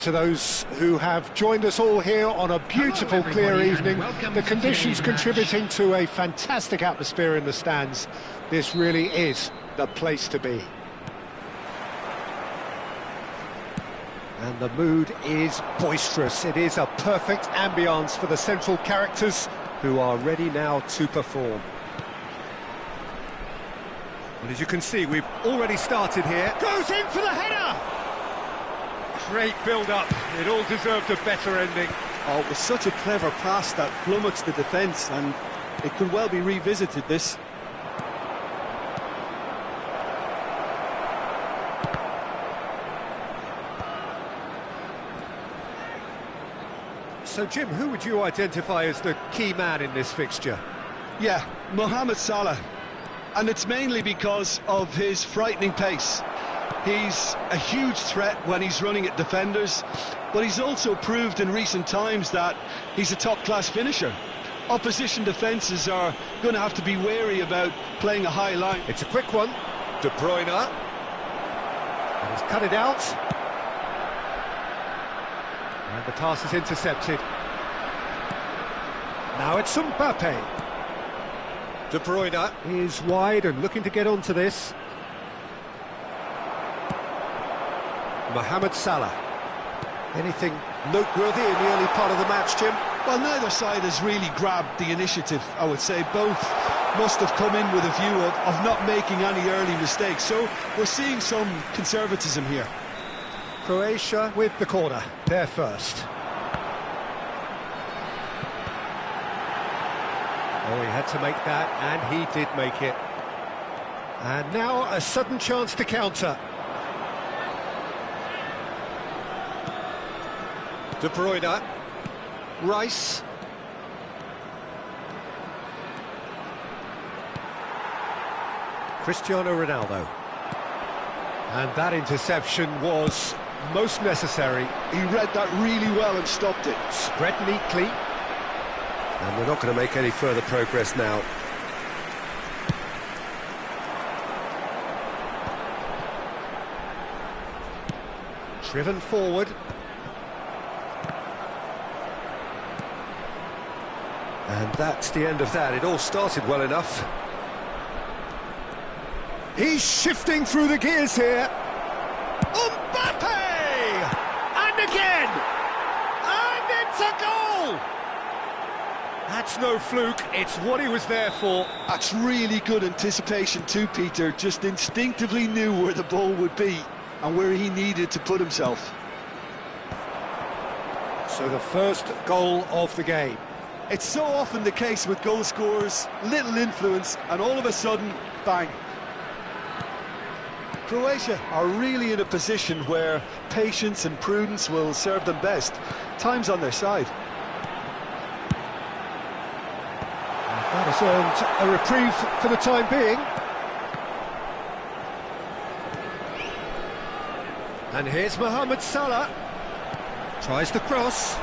To those who have joined us all here on a beautiful, clear evening, the conditions contributing to a fantastic atmosphere in the stands. This really is the place to be. And the mood is boisterous. It is a perfect ambience for the central characters who are ready now to perform. And as you can see, we've already started here. Goes in for the header! Great build-up. It all deserved a better ending. Oh, it was such a clever pass that flummoxed the defence, and it could well be revisited, this. So, Jim, who would you identify as the key man in this fixture? Yeah, Mohamed Salah. And it's mainly because of his frightening pace. He's a huge threat when he's running at defenders, but he's also proved in recent times that he's a top-class finisher. Opposition defences are going to have to be wary about playing a high line. It's a quick one. De Bruyne. And he's cut it out. And the pass is intercepted. Now it's Mbappe. De Bruyne is wide and looking to get onto this. Mohamed Salah. Anything noteworthy in the early part of the match, Jim? Well, neither side has really grabbed the initiative, I would say. Both must have come in with a view of not making any early mistakes. So we're seeing some conservatism here. Croatia with the corner, there first. Oh, he had to make that, and he did make it. And now a sudden chance to counter. De Bruyne, Rice. Cristiano Ronaldo. And that interception was most necessary. He read that really well and stopped it. Spread neatly. And we're not going to make any further progress now. Driven forward. And that's the end of that. It all started well enough. He's shifting through the gears here. Mbappe! And again! And it's a goal! That's no fluke, it's what he was there for. That's really good anticipation too, Peter. Just instinctively knew where the ball would be and where he needed to put himself. So the first goal of the game. It's so often the case with goal scorers, little influence, and all of a sudden, bang. Croatia are really in a position where patience and prudence will serve them best. Time's on their side. That has earned a reprieve for the time being. And here's Mohamed Salah. Tries the cross.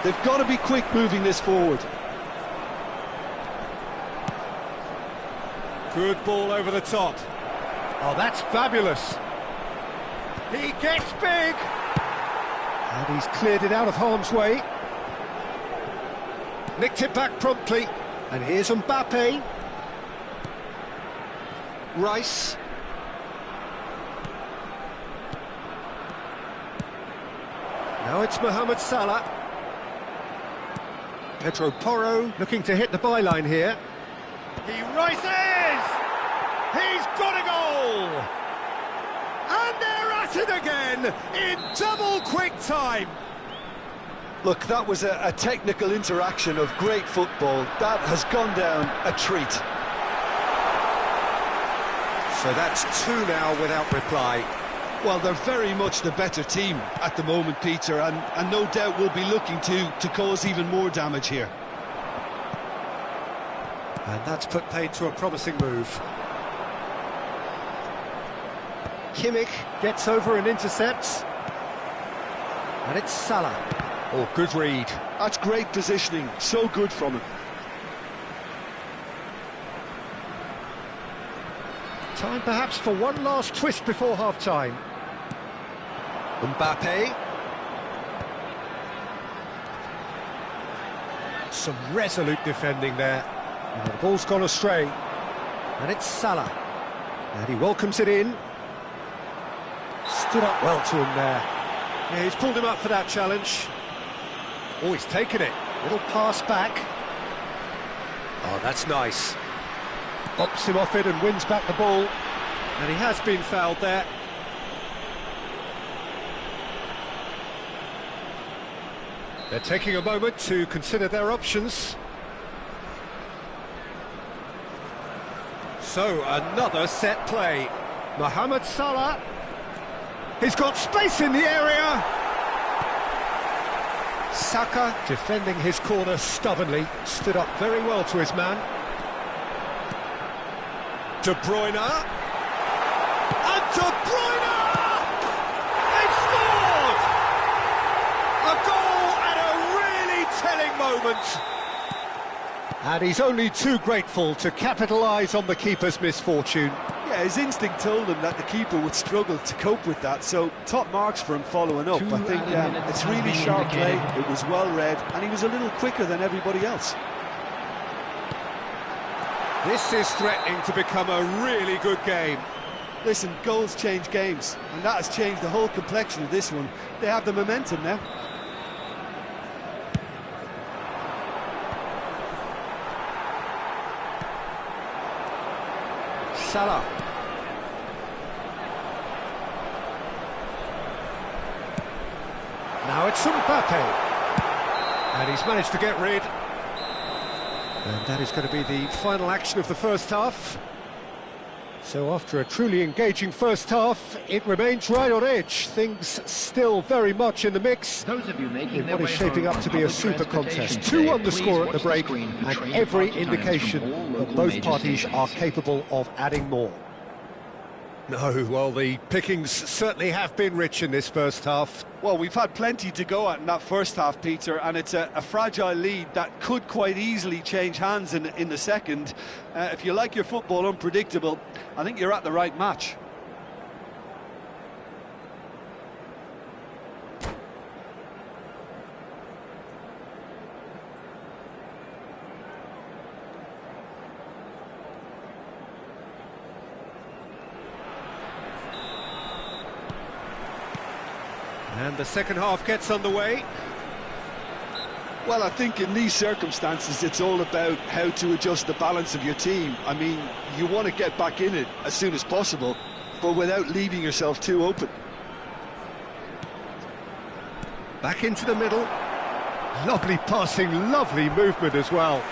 They've got to be quick moving this forward. Good ball over the top. Oh, that's fabulous. He gets big. And he's cleared it out of harm's way. Nicked it back promptly. And here's Mbappe. Rice. Now it's Mohamed Salah. Pedro Porro looking to hit the byline here. He rises! He's got a goal! And they're at it again in double quick time. Look, that was a technical interaction of great football. That has gone down a treat. So that's two now without reply. Well, they're very much the better team at the moment, Peter, and no doubt will be looking to cause even more damage here. And that's put paid to a promising move. Kimmich gets over and intercepts. And it's Salah. Oh, good read. That's great positioning, so good from him. Time perhaps for one last twist before half-time. Mbappe. Some resolute defending there. And the ball's gone astray. And it's Salah. And he welcomes it in. Stood up well to him there. Yeah, he's pulled him up for that challenge. Oh, he's taken it. Little pass back. Oh, that's nice. Bops him off it and wins back the ball. And he has been fouled there. They're taking a moment to consider their options. So, another set play. Mohamed Salah. He's got space in the area. Saka defending his corner stubbornly. Stood up very well to his man. De Bruyne. And De Bruyne! They've scored! A goal at a really telling moment. And he's only too grateful to capitalise on the keeper's misfortune. Yeah, his instinct told him that the keeper would struggle to cope with that, so top marks for him following up. I think it's really sharp play, it was well read, and he was a little quicker than everybody else. This is threatening to become a really good game. Listen, goals change games, and that has changed the whole complexion of this one. They have the momentum now. Salah. Now it's Mbappe. And he's managed to get rid. And that is going to be the final action of the first half. So after a truly engaging first half, it remains right on edge. Things still very much in the mix. Those of you making In what is shaping up to be a super contest. 2 on the score at the break, and every indication that both parties are capable of adding more. No, well, the pickings certainly have been rich in this first half. Well, we've had plenty to go at in that first half, Peter, and it's a fragile lead that could quite easily change hands in the second. If you like your football unpredictable, I think you're at the right match. And the second half gets underway. Well, I think in these circumstances, it's all about how to adjust the balance of your team. I mean, you want to get back in it as soon as possible, but without leaving yourself too open. Back into the middle. Lovely passing, lovely movement as well.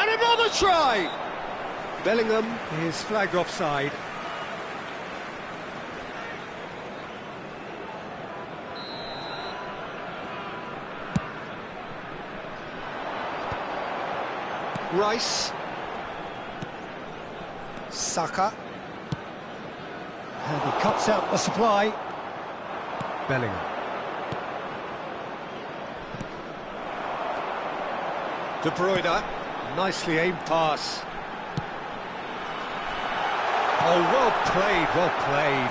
Another try! Bellingham is flagged offside. Rice. Saka. And he cuts out the supply. Bellingham. De Bruyne. Nicely aimed pass. Oh, well played, well played.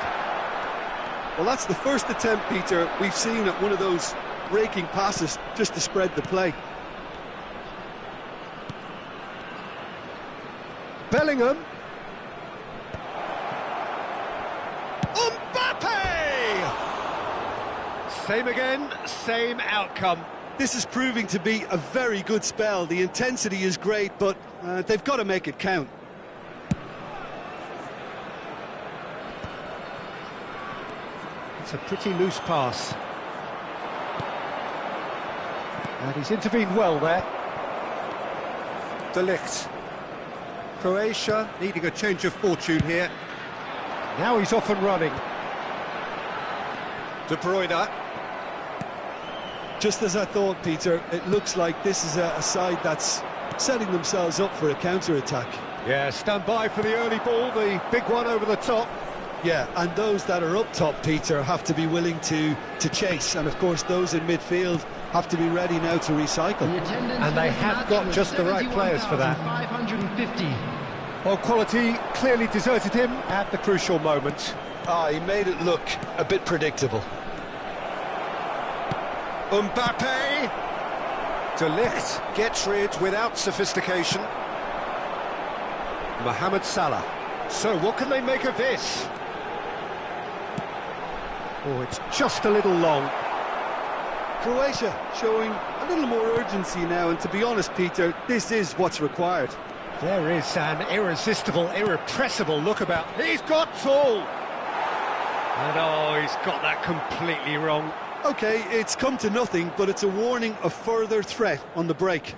Well, that's the first attempt, Peter, we've seen at one of those raking passes just to spread the play. Bellingham. Mbappe! Same again, same outcome. This is proving to be a very good spell. The intensity is great, but they've got to make it count. It's a pretty loose pass. And he's intervened well there. De Ligt. Croatia needing a change of fortune here. Now he's off and running. De Bruyne. Just as I thought, Peter, it looks like this is a side that's setting themselves up for a counter-attack. Yeah, stand by for the early ball, the big one over the top. Yeah, and those that are up top, Peter, have to be willing to chase, and of course those in midfield have to be ready now to recycle. And they have got just the right players for that. 550. Well, quality clearly deserted him at the crucial moment. He made it look a bit predictable. Mbappe! De Ligt gets rid without sophistication. Mohamed Salah. So what can they make of this? Oh, it's just a little long. Croatia showing a little more urgency now, and to be honest, Peter, this is what's required. There is an irresistible, irrepressible look about. He's got tall! And oh, he's got that completely wrong. OK, it's come to nothing, but it's a warning of further threat on the break.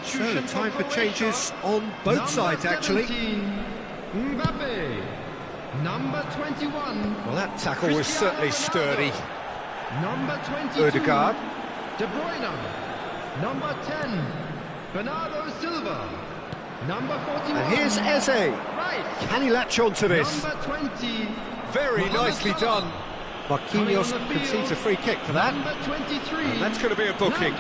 So, time for changes on both sides, actually. Mbappe, number 21. Well, that tackle was certainly sturdy. Number 22. Odegaard. De Bruyne. Number 10. Bernardo Silva. Number 41. And here's Eze. Right. Can he latch on to this? Number 20. Very nicely done. Marquinhos concedes a free kick for that. Number 23. And that's going to be a booking.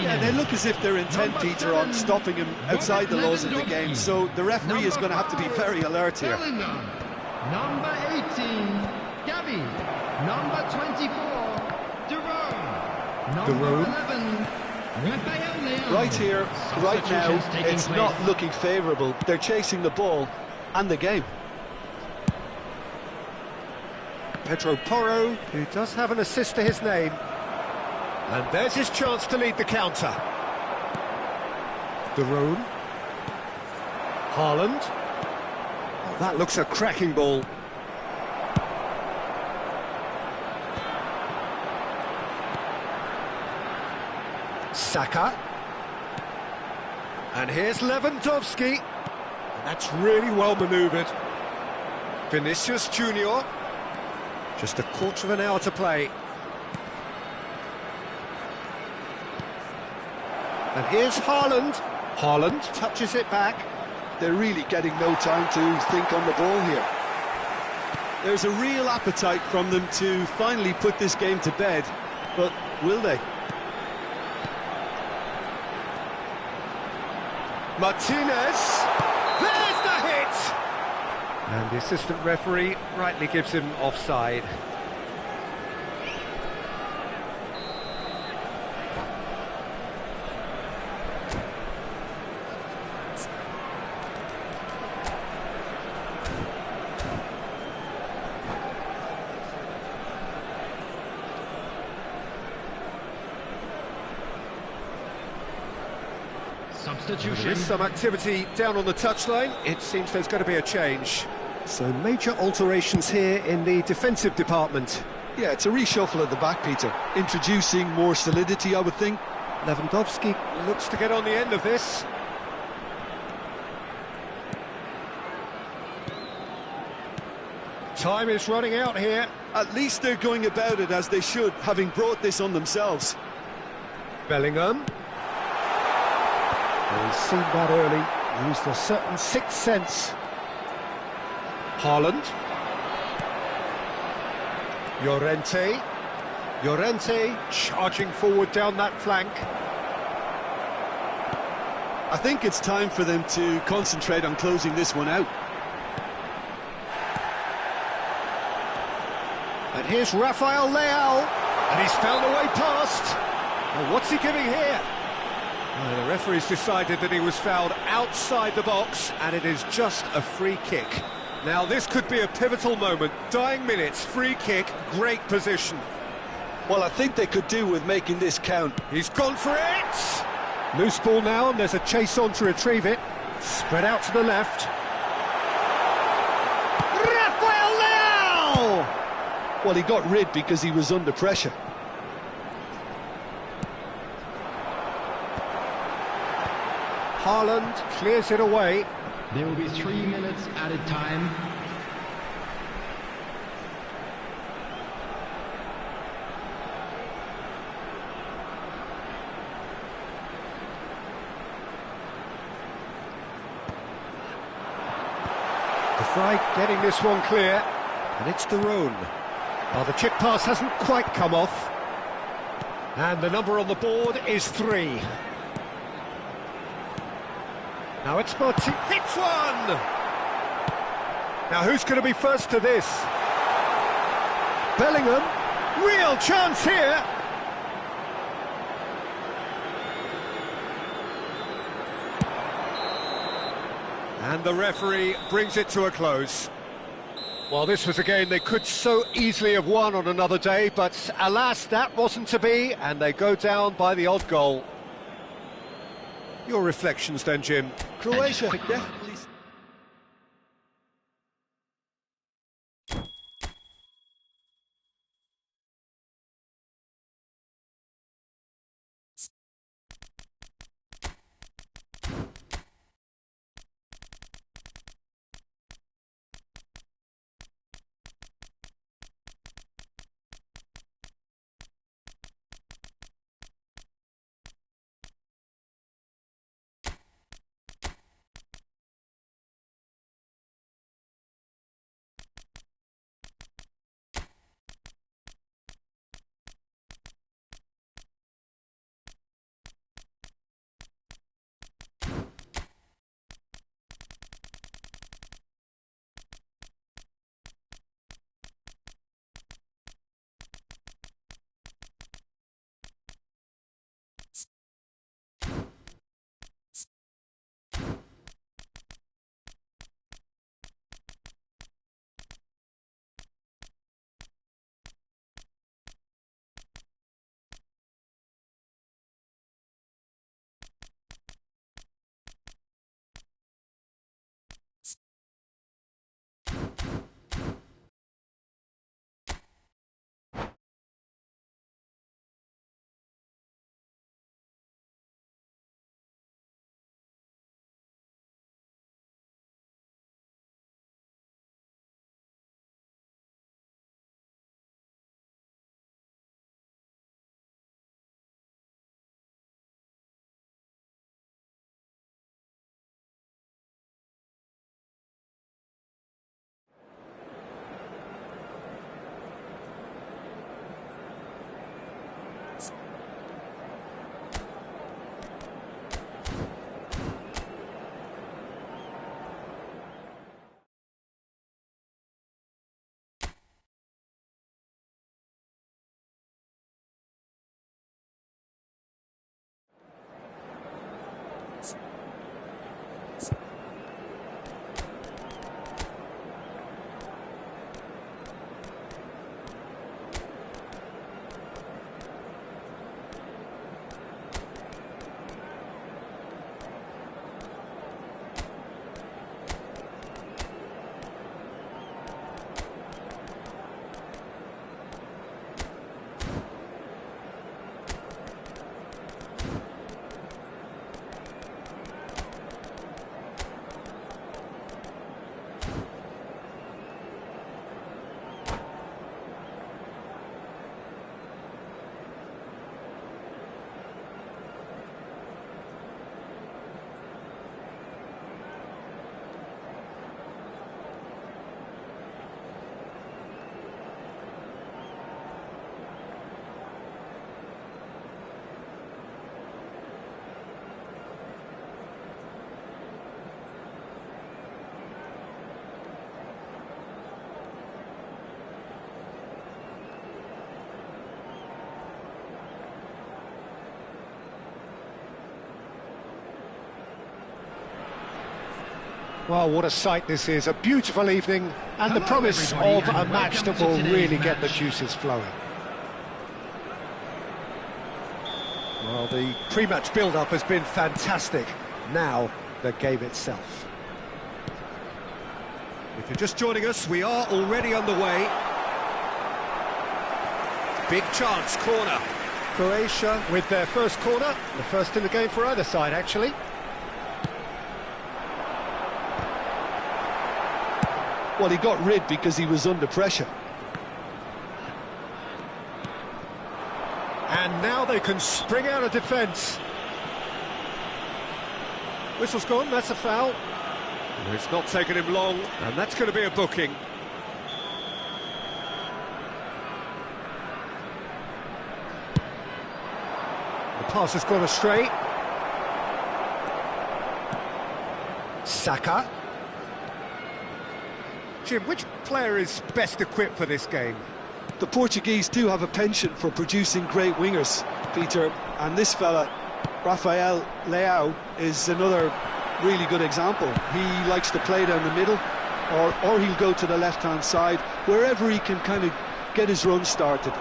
Yeah, they look as if they're intent, Peter, on stopping him outside the laws of the game, so the referee is going to have to be very alert here. Bellingham. Number 18. Gavi. Number 24. Durone. Number 11. Rafael Leao. Right here, right now, it's not looking favourable. They're chasing the ball and the game. Pedro Porro, who does have an assist to his name. And there's his chance to lead the counter. Durone. Haaland. Oh, that looks a cracking ball. Saka. And here's Lewandowski. And that's really well manoeuvred. Vinicius Junior. Just a quarter of an hour to play. And here's Haaland. Haaland touches it back. They're really getting no time to think on the ball here. There's a real appetite from them to finally put this game to bed, but will they? Martinez. There's the hit! And the assistant referee rightly gives him offside. Substitution. There is some activity down on the touchline. It seems there's going to be a change. So major alterations here in the defensive department. Yeah, it's a reshuffle at the back, Peter. Introducing more solidity, I would think. Lewandowski looks to get on the end of this. Time is running out here. At least they're going about it as they should, having brought this on themselves. Bellingham. Well, he's seen that early. Used a certain sixth sense. Haaland. Llorente. Llorente charging forward down that flank. I think it's time for them to concentrate on closing this one out. And here's Rafael Leao. And he's found a way past. Well, what's he giving here? The referee's decided that he was fouled outside the box, and it is just a free kick. Now this could be a pivotal moment. Dying minutes, free kick, great position. Well, I think they could do with making this count. He's gone for it! Loose ball now, and there's a chase on to retrieve it. Spread out to the left. Rafael Leao! Well, he got rid because he was under pressure. Haaland clears it away. There will be 3 minutes added time. De Vrij getting this one clear, and it's De Roon. Well, the chip pass hasn't quite come off. And the number on the board is 3. Now it's Martin, hits one! Now who's going to be first to this? Bellingham, real chance here! And the referee brings it to a close. Well, this was a game they could so easily have won on another day, but alas, that wasn't to be, and they go down by the odd goal. Your reflections then, Jim? Croatia definitely Well, what a sight this is. A beautiful evening and the promise of a match that will really get the juices flowing. Well, the pre-match build-up has been fantastic. Now, the game itself. If you're just joining us, we are already underway. Big chance, corner. Croatia with their first corner, the first in the game for either side, actually. Well, he got rid because he was under pressure. And now they can spring out of defence. Whistle's gone, that's a foul. It's not taken him long, and that's going to be a booking. The pass has gone astray. Saka. Jim, which player is best equipped for this game? The Portuguese do have a penchant for producing great wingers, Peter, and this fella, Rafael Leao, is another really good example. He likes to play down the middle, or he'll go to the left-hand side, wherever he can kind of get his run started.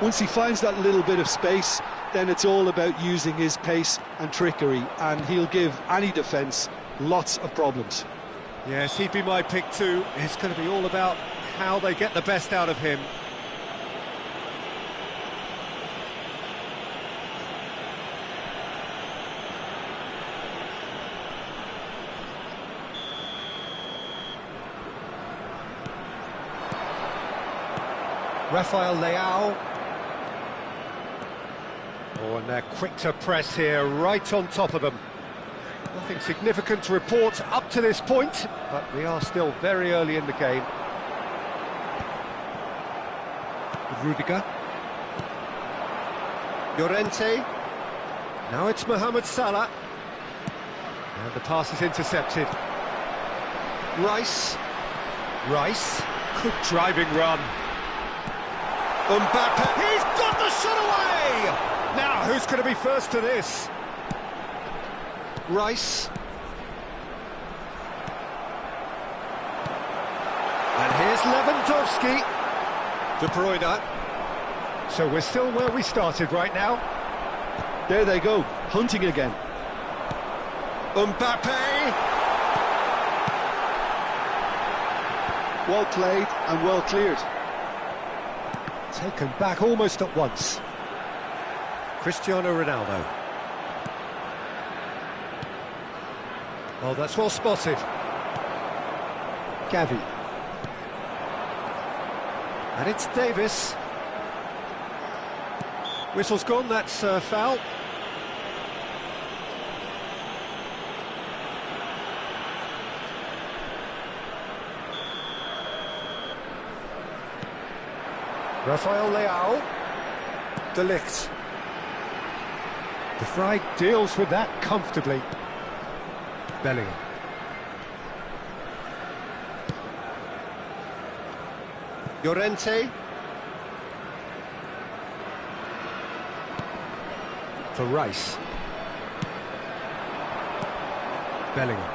Once he finds that little bit of space, then it's all about using his pace and trickery, and he'll give any defence lots of problems. Yes, he'd be my pick too. It's going to be all about how they get the best out of him. Rafael Leao. Oh, and they're quick to press here, right on top of them. Nothing significant to report up to this point, but we are still very early in the game. Rudiger. Llorente. Now it's Mohamed Salah. And the pass is intercepted. Rice. Good driving run. Mbappe. He's got the shot away! Now, who's going to be first to this? Rice. And here's Lewandowski. De Bruyne. So we're still where we started right now. There they go, hunting again. Mbappe. Well played and well cleared. Taken back almost at once. Cristiano Ronaldo. Oh, that's well spotted. Gavi. And it's Davis. Whistle's gone, that's a foul. Rafael Leao. De Ligt. De Vrij deals with that comfortably. Bellingham. Llorente. For Rice. Bellingham.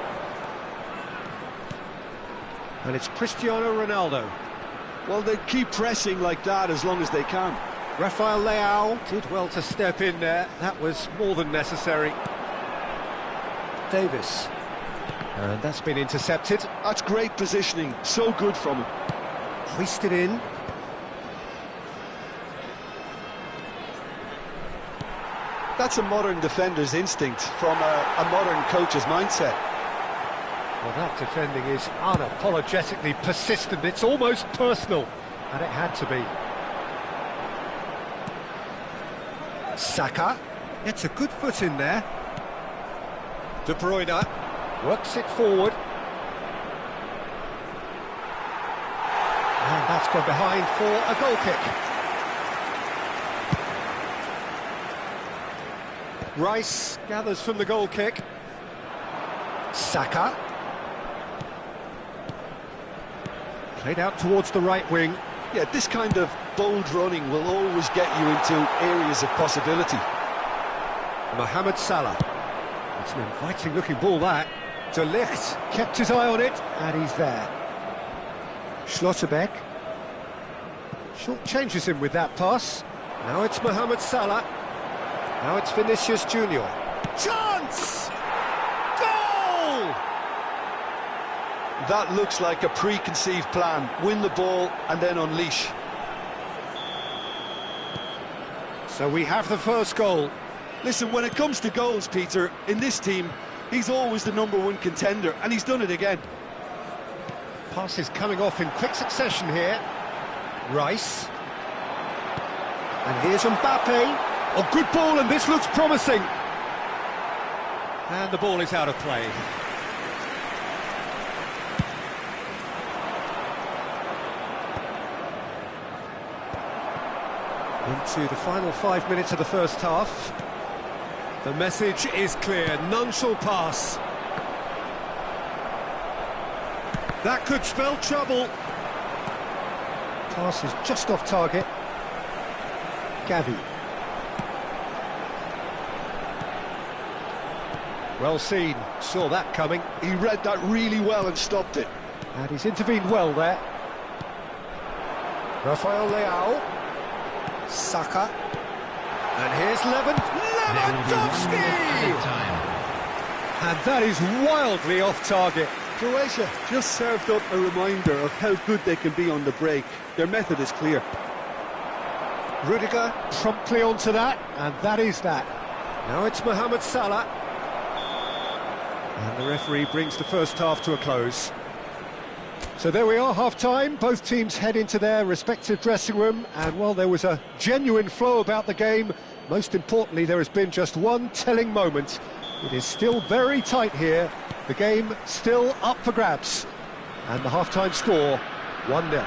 And it's Cristiano Ronaldo. Well, they keep pressing like that as long as they can. Rafael Leao did well to step in there. That was more than necessary. Davis. And that's been intercepted. That's great positioning, so good from him. Hoisted in. That's a modern defender's instinct from a modern coach's mindset. Well, that defending is unapologetically persistent. It's almost personal, and it had to be. Saka gets a good foot in there. De Bruyne works it forward. And that's gone behind for a goal kick. Rice gathers from the goal kick. Saka. Played out towards the right wing. Yeah, this kind of bold running will always get you into areas of possibility. Mohamed Salah. It's an inviting looking ball, that. De Ligt kept his eye on it, and he's there. Schlotterbeck short changes him with that pass. Now it's Mohamed Salah. Now it's Vinicius Junior. Chance! Goal! That looks like a preconceived plan. Win the ball and then unleash. So we have the first goal. Listen, when it comes to goals, Peter, in this team, he's always the #1 contender, and he's done it again. Passes coming off in quick succession here. Rice. And here's Mbappe. Oh, good ball, and this looks promising. And the ball is out of play. Into the final 5 minutes of the first half. The message is clear, none shall pass. That could spell trouble. Pass is just off target. Gavi. Well seen, saw that coming. He read that really well and stopped it. And he's intervened well there. Rafael Leao. Saka. And here's Lewandowski! And that is wildly off target. Croatia just served up a reminder of how good they can be on the break. Their method is clear. Rudiger promptly onto that, and that is that. Now it's Mohamed Salah. And the referee brings the first half to a close. So there we are, half-time. Both teams head into their respective dressing room, and while there was a genuine flow about the game, most importantly, there has been just one telling moment. It is still very tight here. The game still up for grabs. And the half-time score, 1-0.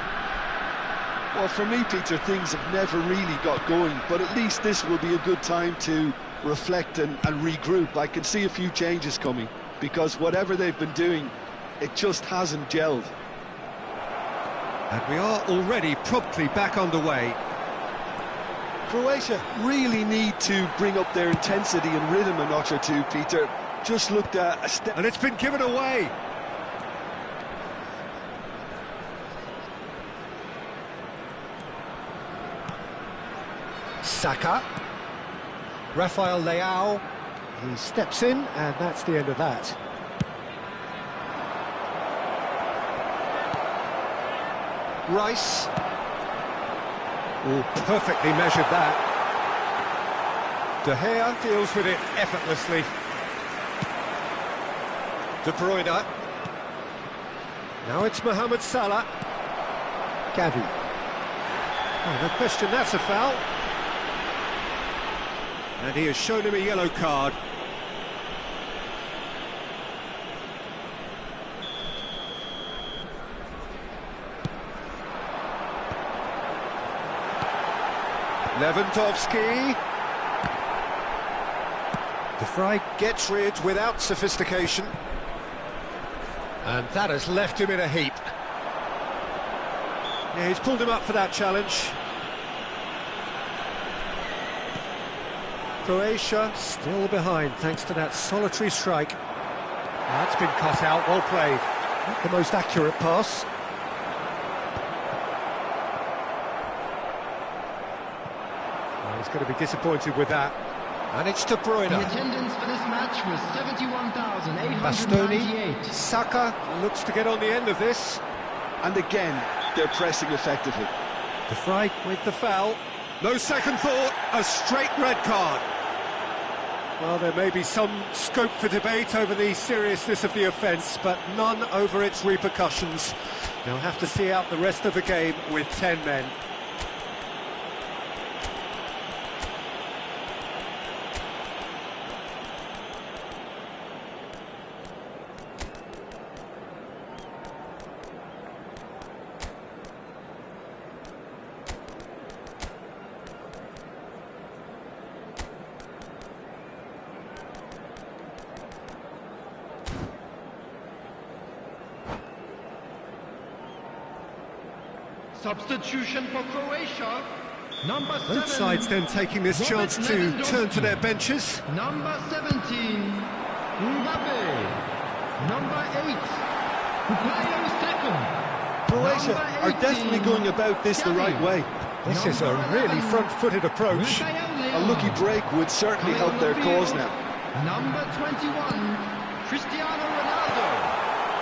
Well, for me, Peter, things have never really got going, but at least this will be a good time to reflect and regroup. I can see a few changes coming, because whatever they've been doing, it just hasn't gelled. And we are already promptly back underway. Croatia really need to bring up their intensity and rhythm a notch or two, Peter. Just looked at a step... And it's been given away. Saka. Rafael Leao. He steps in, and that's the end of that. Rice. Oh, perfectly measured that. De Gea deals with it effortlessly. De Bruyne. Now it's Mohamed Salah. Gavi. Oh, no question, that's a foul. And he has shown him a yellow card. Lewandowski. De Vrij gets rid without sophistication. And that has left him in a heap. Yeah, he's pulled him up for that challenge. Croatia still behind thanks to that solitary strike. That's been cut out, well played. Not the most accurate pass. Well, he's going to be disappointed with that. And it's De Bruyne. The attendance for this match was 71,898. Bastoni. Saka looks to get on the end of this. And again, they're pressing effectively. De Vrij with the foul. No second thought, a straight red card. Well, there may be some scope for debate over the seriousness of the offence, but none over its repercussions. They'll have to see out the rest of the game with 10 men. Substitution for Croatia. Number 7. Both sides then taking this chance to turn to their benches. Number 17, Mbappe. Number 8. Bukayo second. Croatia are definitely going about this the right way. This is a really front-footed approach. A lucky break would certainly help their cause now. Number 21, Cristiano Ronaldo.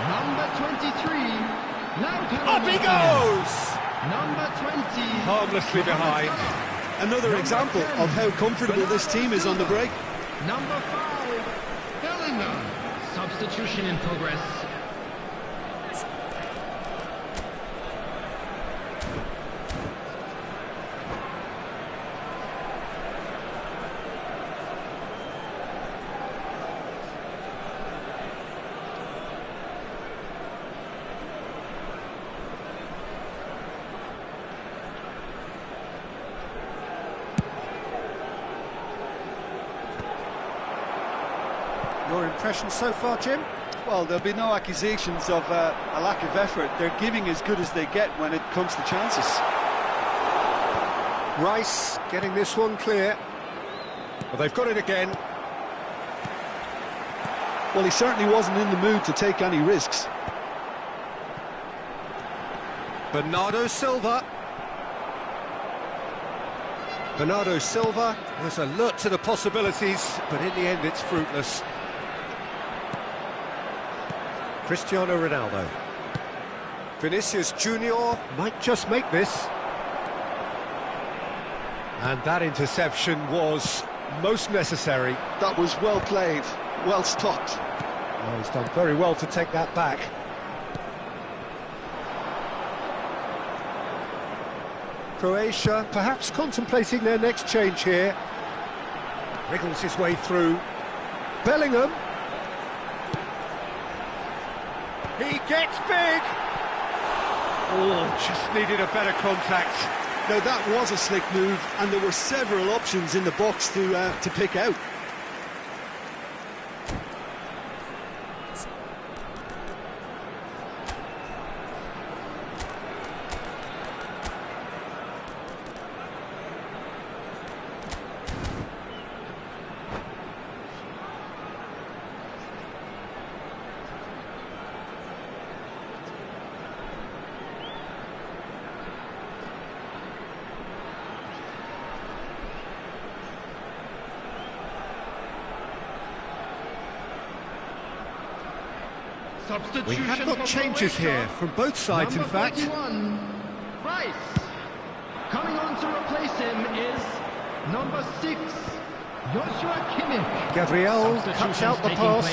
Number 23, Lautaro Up he Martinez. goes! Number 20, Harmlessly behind. Another example of how comfortable this team is on the break. Number 5, Bellingham. Substitution in progress. Your impression so far, Jim? Well, there'll be no accusations of a lack of effort. They're giving as good as they get when it comes to chances. Rice getting this one clear. Well, they've got it again. Well, he certainly wasn't in the mood to take any risks. Bernardo Silva. Bernardo Silva was alert to the possibilities, but in the end it's fruitless. Cristiano Ronaldo. Vinicius Junior might just make this. And that interception was most necessary. That was well played, well stopped. Well, he's done very well to take that back. Croatia perhaps contemplating their next change here. Wriggles his way through. Bellingham. He gets big. Oh, just needed a better contact. Now that was a slick move, and there were several options in the box to pick out. We have got changes here from both sides, in fact. 41, Rice. Coming on to replace him is number 6, Joshua Kimmich. Gabriel cuts out the pass.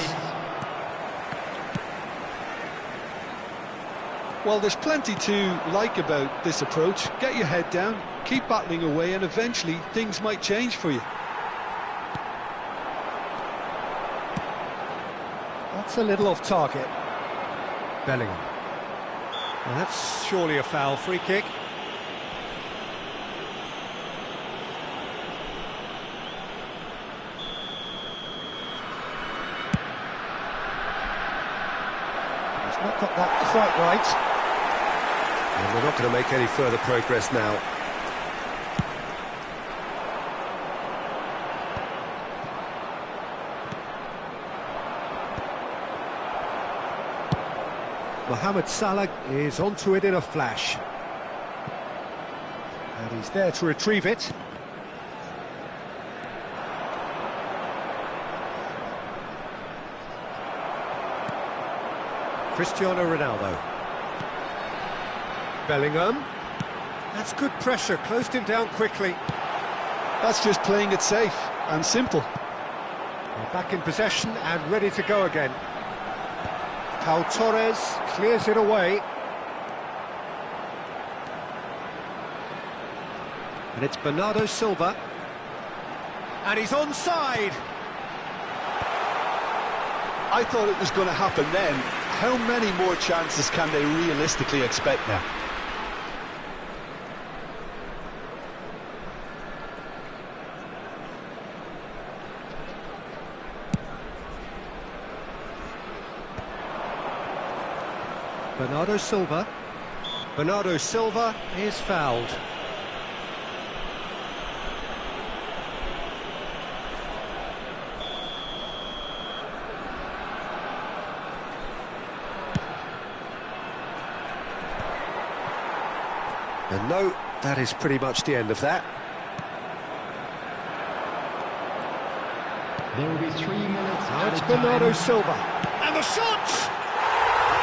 Well, there's plenty to like about this approach. Get your head down, keep battling away, and eventually things might change for you. That's a little off target. Bellingham. Well, that's surely a foul. Free kick. He's not got that quite right. And we're not going to make any further progress now. Mohamed Salah is onto it in a flash. And he's there to retrieve it. Cristiano Ronaldo. Bellingham. That's good pressure, closed him down quickly. That's just playing it safe and simple. They're back in possession and ready to go again. Pau Torres clears it away. And it's Bernardo Silva. And he's onside. I thought it was going to happen then. How many more chances can they realistically expect now? Bernardo Silva. Bernardo Silva is fouled. And no, that is pretty much the end of that. There will be 3 minutes. Now it's Bernardo Silva. And the shot!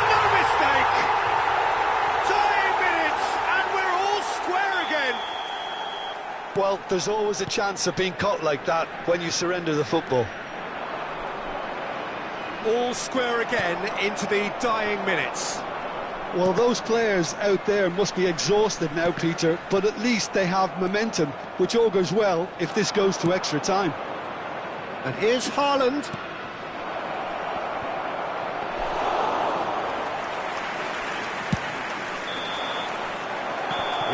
No mistake! Time minutes, and we're all square again. Well, there's always a chance of being caught like that when you surrender the football. All square again into the dying minutes. Well, those players out there must be exhausted now, Peter, but at least they have momentum, which augurs well if this goes to extra time. And here's Haaland.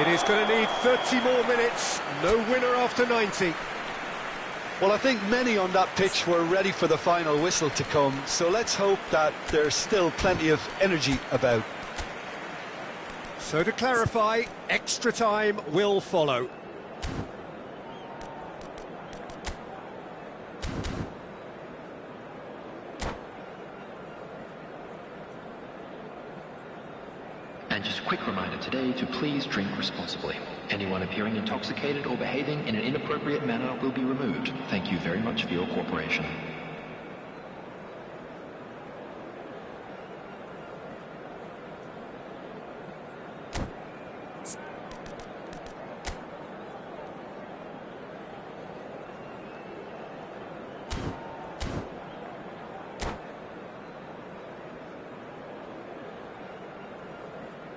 It is going to need 30 more minutes. No winner after 90. Well, I think many on that pitch were ready for the final whistle to come, so let's hope that there's still plenty of energy about. So to clarify, extra time will follow. And just a quick reminder today to please drink responsibly. Anyone appearing intoxicated or behaving in an inappropriate manner will be removed. Thank you very much for your cooperation.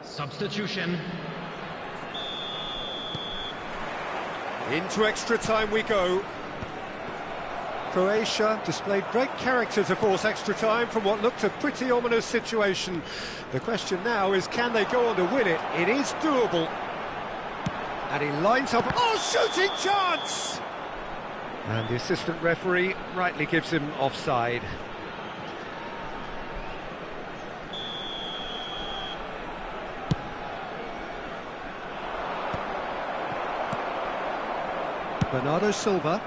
Substitution. Into extra time we go. Croatia displayed great character to force extra time from what looked a pretty ominous situation. The question now is, can they go on to win it? It is doable. And he lines up... Oh, shooting chance! And the assistant referee rightly gives him offside. Bernardo Silva.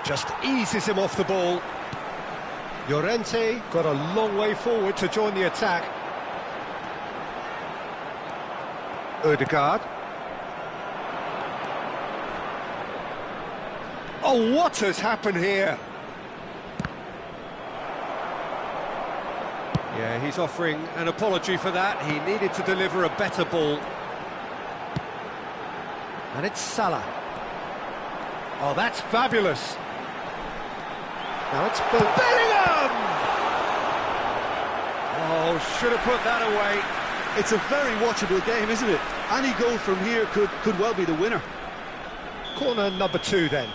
Just eases him off the ball. Llorente got a long way forward to join the attack. Ødegaard. Oh, what has happened here? Yeah, he's offering an apology for that. He needed to deliver a better ball. And it's Salah. Oh, that's fabulous. Now it's Bellingham! Oh, should have put that away. It's a very watchable game, isn't it? Any goal from here could well be the winner. Corner number 2 then.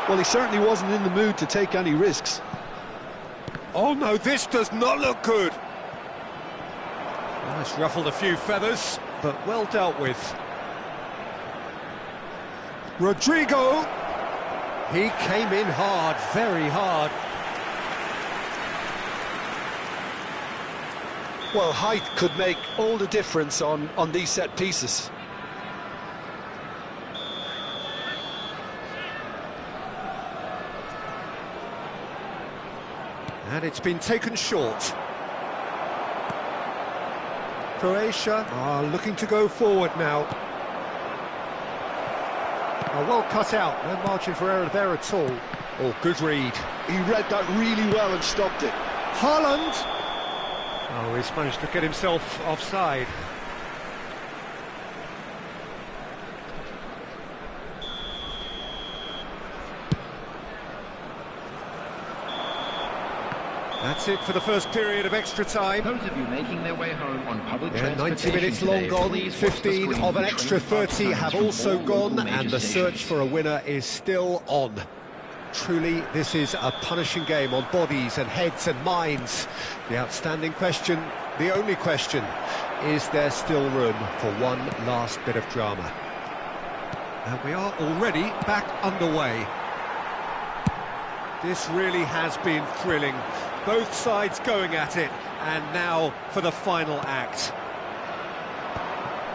Well, he certainly wasn't in the mood to take any risks. Oh no, this does not look good. Well, it's ruffled a few feathers, but well dealt with. Rodrigo. He came in hard, very hard. Well, height could make all the difference on these set pieces. And it's been taken short. Croatia are looking to go forward now. Oh, well cut out, no margin for error there at all. Oh, good read. He read that really well and stopped it. Haaland! Oh, he's managed to get himself offside. That's it for the first period of extra time. Those of you making their way home on public 90 transportation minutes long today, gone, please watch the 15 screen of an for extra train 30 signs have from also all gone, local and major the search stations. for a winner is still on. Truly, this is a punishing game on bodies and heads and minds. The outstanding question, the only question, is there still room for one last bit of drama? And we are already back underway. This really has been thrilling. Both sides going at it, and now for the final act.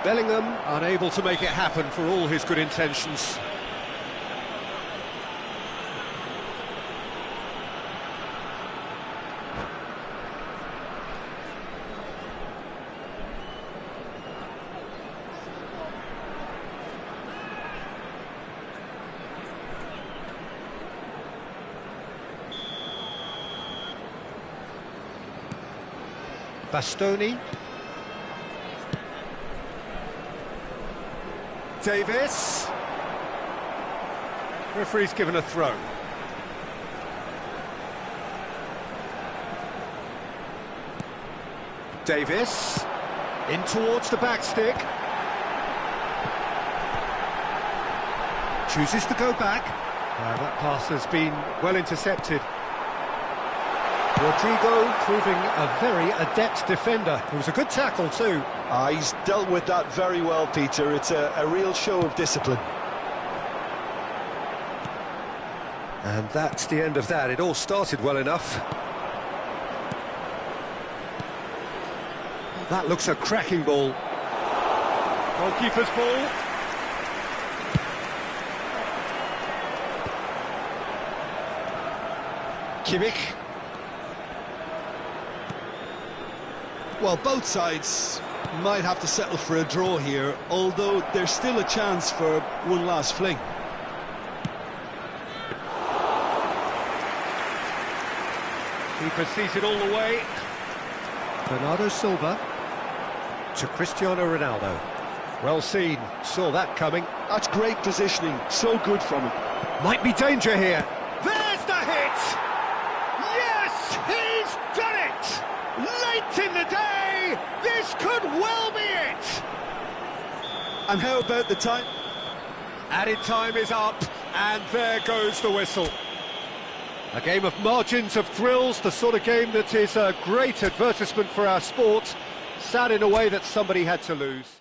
Bellingham unable to make it happen for all his good intentions. Bastoni. Davis. Referee's given a throw. Davis. In towards the back stick. Chooses to go back. That pass has been well intercepted. Rodrigo proving a very adept defender. It was a good tackle too. He's dealt with that very well, Peter. It's a real show of discipline. And that's the end of that. It all started well enough. That looks a cracking ball. Goalkeeper's ball. Kimmich. Well, both sides might have to settle for a draw here, although there's still a chance for one last fling. Keeper sees it all the way. Bernardo Silva to Cristiano Ronaldo. Well seen, saw that coming. That's great positioning, so good from him. Might be danger here. There's the hit! Yes, he's done it! Late in the day, this could well be it! And how about the time? Added time is up, and there goes the whistle. A game of margins, of thrills, the sort of game that is a great advertisement for our sport. Sad in a way that somebody had to lose.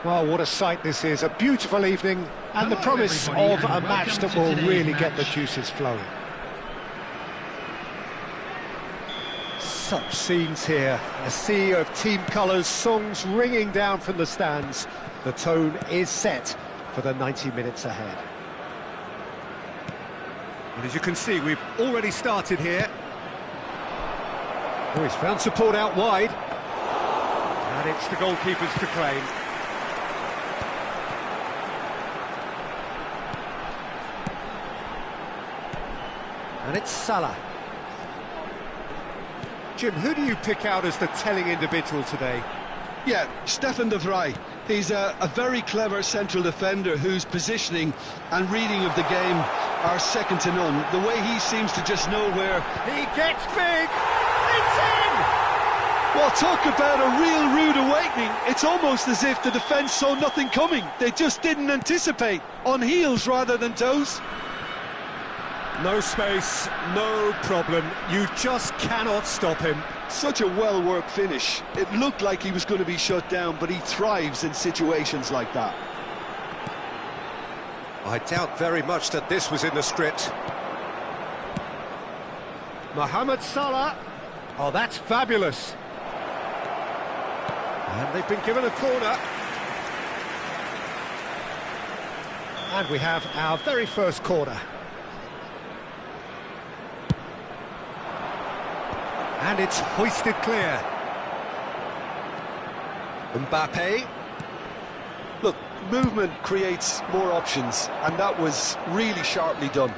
Well, what a sight this is. A beautiful evening and the promise of a match that will really get the juices flowing. Such scenes here. A sea of team colours, songs ringing down from the stands. The tone is set for the 90 minutes ahead. And as you can see, we've already started here. Oh, he's found support out wide. And it's the goalkeepers to claim. And it's Salah. Jim, who do you pick out as the telling individual today? Yeah, Stefan de Vrij. He's a very clever central defender whose positioning and reading of the game are second to none. The way he seems to just know where... He gets big! It's in! Well, talk about a real rude awakening. It's almost as if the defence saw nothing coming. They just didn't anticipate. On heels rather than toes. No space, no problem. You just cannot stop him. Such a well-worked finish. It looked like he was going to be shut down, but he thrives in situations like that. I doubt very much that this was in the script. Mohamed Salah. Oh, that's fabulous. And they've been given a corner. And we have our very first corner. And it's hoisted clear. Mbappe. Look, movement creates more options, and that was really sharply done.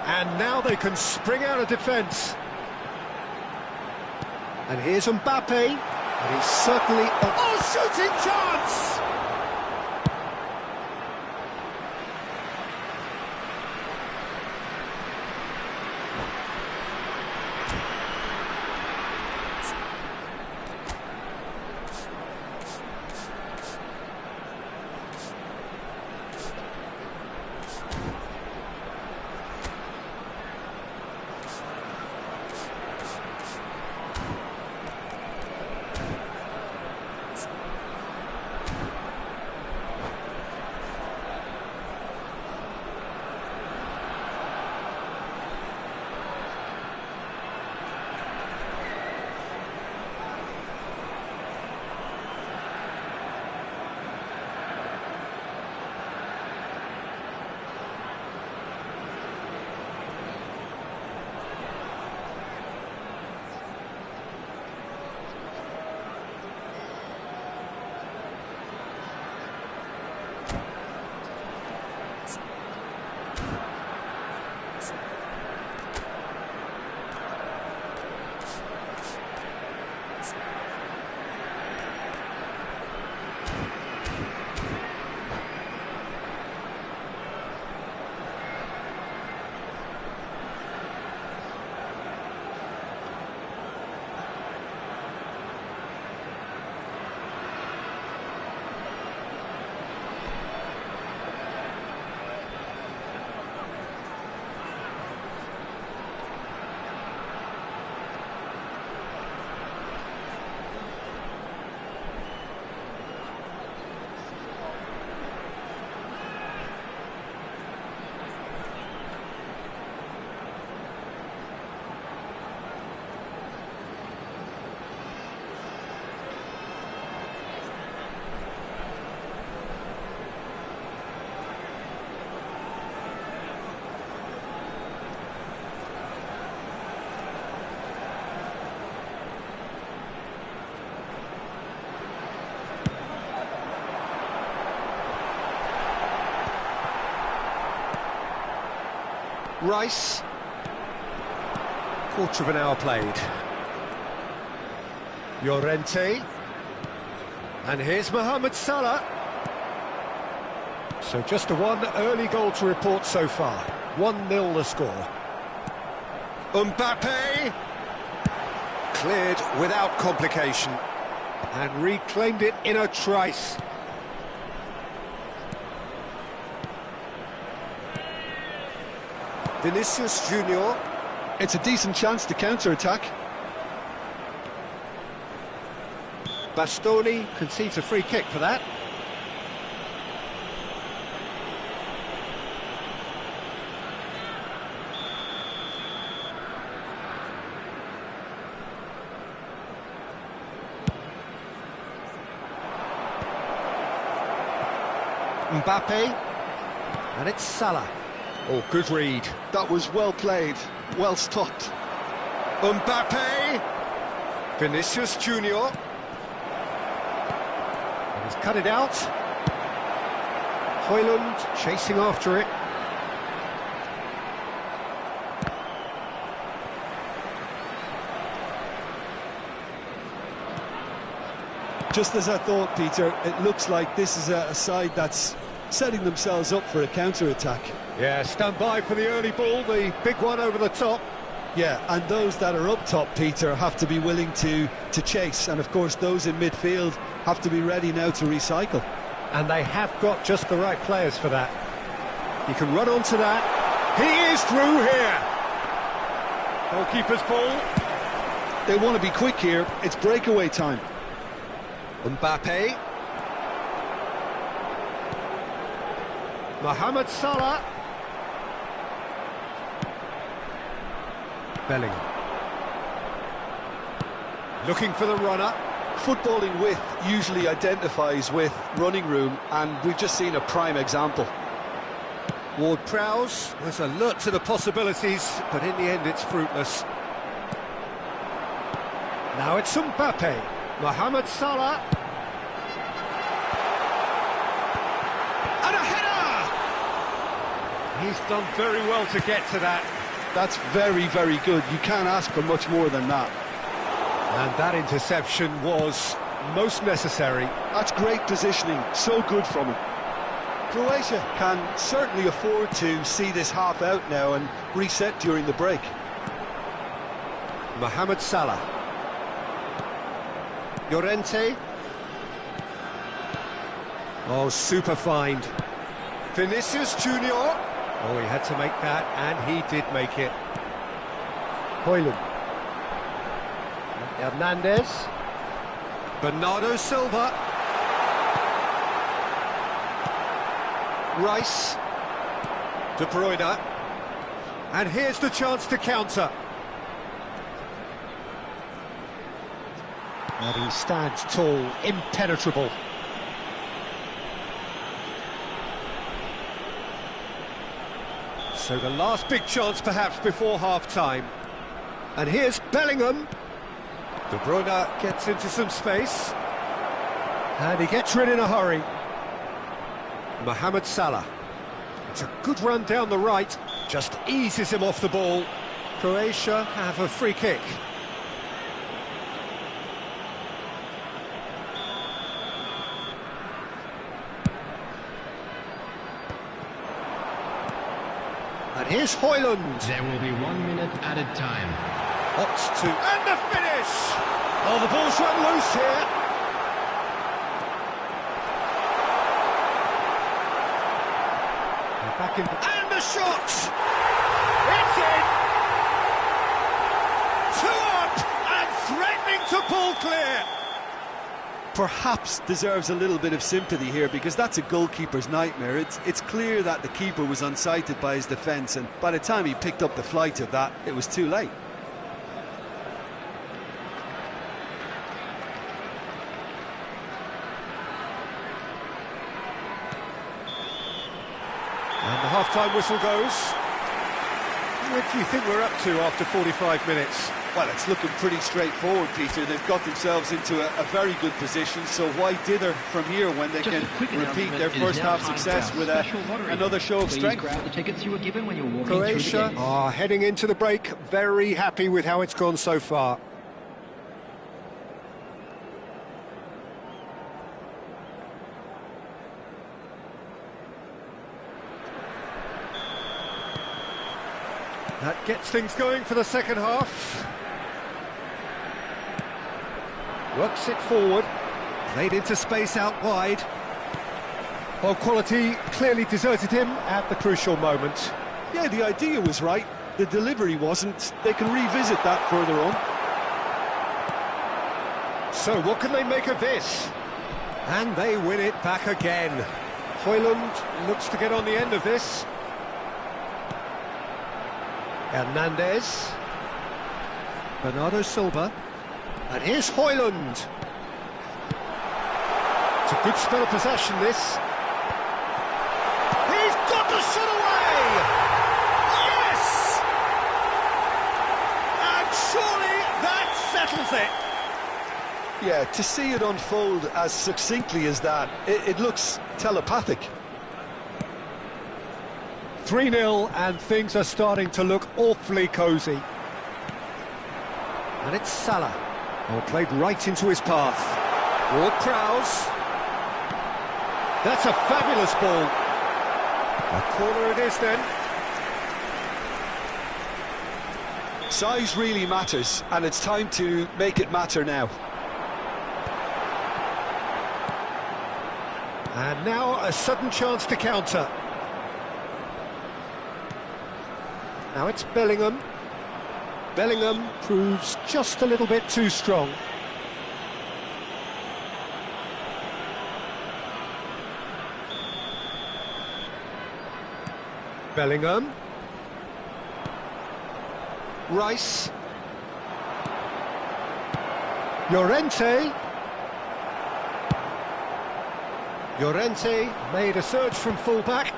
And now they can spring out of defence. And here's Mbappe. And he's certainly... Oh, shooting chance! Rice. Quarter of an hour played. Llorente. And here's Mohamed Salah. So just a one early goal to report so far. 1-0 the score. Mbappe. Cleared without complication. And reclaimed it in a trice. Vinicius Junior. It's a decent chance to counter-attack. Bastoni concedes a free kick for that. Mbappe, and it's Salah. Oh, good read. That was well played, well stopped. Mbappe, Vinicius Junior. And he's cut it out. Højlund chasing after it. Just as I thought, Peter, it looks like this is a side that's setting themselves up for a counter-attack. Yeah, stand by for the early ball, the big one over the top. Yeah, and those that are up top, Peter, have to be willing to chase. And, of course, those in midfield have to be ready now to recycle. And they have got just the right players for that. You can run onto that. He is through here. Goalkeeper's ball. They want to be quick here. It's breakaway time. Mbappe. Mohamed Salah. Bellingham. Looking for the runner. Footballing width usually identifies with running room, and we've just seen a prime example. Ward-Prowse was alert to the possibilities, but in the end it's fruitless. Now it's Mbappe. Mohamed Salah. And a header! He's done very well to get to that. That's very, very good. You can't ask for much more than that. And that interception was most necessary. That's great positioning. So good from him. Croatia can certainly afford to see this half out now and reset during the break. Mohamed Salah. Llorente. Oh, super find. Vinicius Junior. Oh, he had to make that, and he did make it. Højlund. Hernandez. Bernardo Silva. Rice. De Bruyne. And here's the chance to counter. And he stands tall, impenetrable. So the last big chance perhaps before half-time. And here's Bellingham. De Bruyne gets into some space. And he gets rid in a hurry. Mohamed Salah. It's a good run down the right. Just eases him off the ball. Croatia have a free kick. And here's Højlund. There will be 1 minute added time. Opts to... And the finish! Oh, the ball's run loose here. Back in... And the shot! It's in! 2 up and threatening to pull clear. Perhaps deserves a little bit of sympathy here, because that's a goalkeeper's nightmare. It's clear that the keeper was unsighted by his defence, and by the time he picked up the flight of that, it was too late. And the half-time whistle goes. What do you think we're up to after 45 minutes? Well, it's looking pretty straightforward, Peter. They've got themselves into a very good position, so why dither from here when they can repeat their first half success with another show of strength? Croatia are heading into the break, very happy with how it's gone so far. That gets things going for the second half. Works it forward. Played into space out wide. Well, quality clearly deserted him at the crucial moment. Yeah, the idea was right. The delivery wasn't. They can revisit that further on. So what can they make of this? And they win it back again. Højlund looks to get on the end of this. Hernandez. Bernardo Silva. And here's Højlund. It's a good spell of possession, this. He's got the shot away! Yes! And surely that settles it. Yeah, to see it unfold as succinctly as that, it looks telepathic. 3-0 and things are starting to look awfully cosy. And it's Salah. Oh, played right into his path. Ward-Prowse. That's a fabulous ball. A corner it is then. Size really matters, and it's time to make it matter now. And now a sudden chance to counter. Now it's Bellingham. Bellingham proves just a little bit too strong. Bellingham. Rice. Llorente. Llorente made a surge from full-back,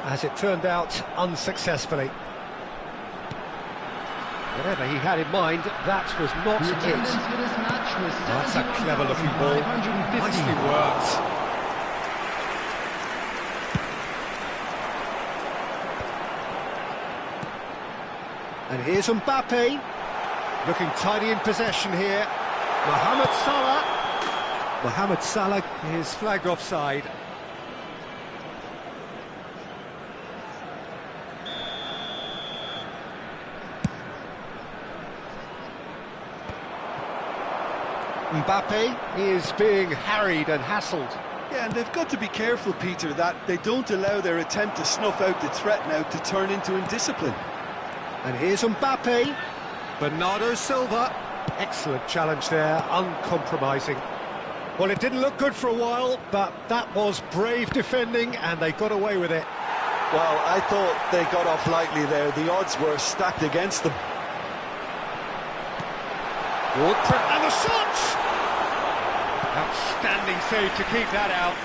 as it turned out unsuccessfully. Whatever he had in mind, that was not it. That's a clever-looking ball. Nicely worked. And here's Mbappe, looking tidy in possession here. Mohamed Salah. Mohamed Salah is flagged offside. Mbappe is being harried and hassled. Yeah, and they've got to be careful, Peter, that they don't allow their attempt to snuff out the threat now to turn into indiscipline. And here's Mbappe. Bernardo Silva. Excellent challenge there, uncompromising. Well, it didn't look good for a while, but that was brave defending, and they got away with it. Well, I thought they got off lightly there. The odds were stacked against them. And the shot! Outstanding save to keep that out.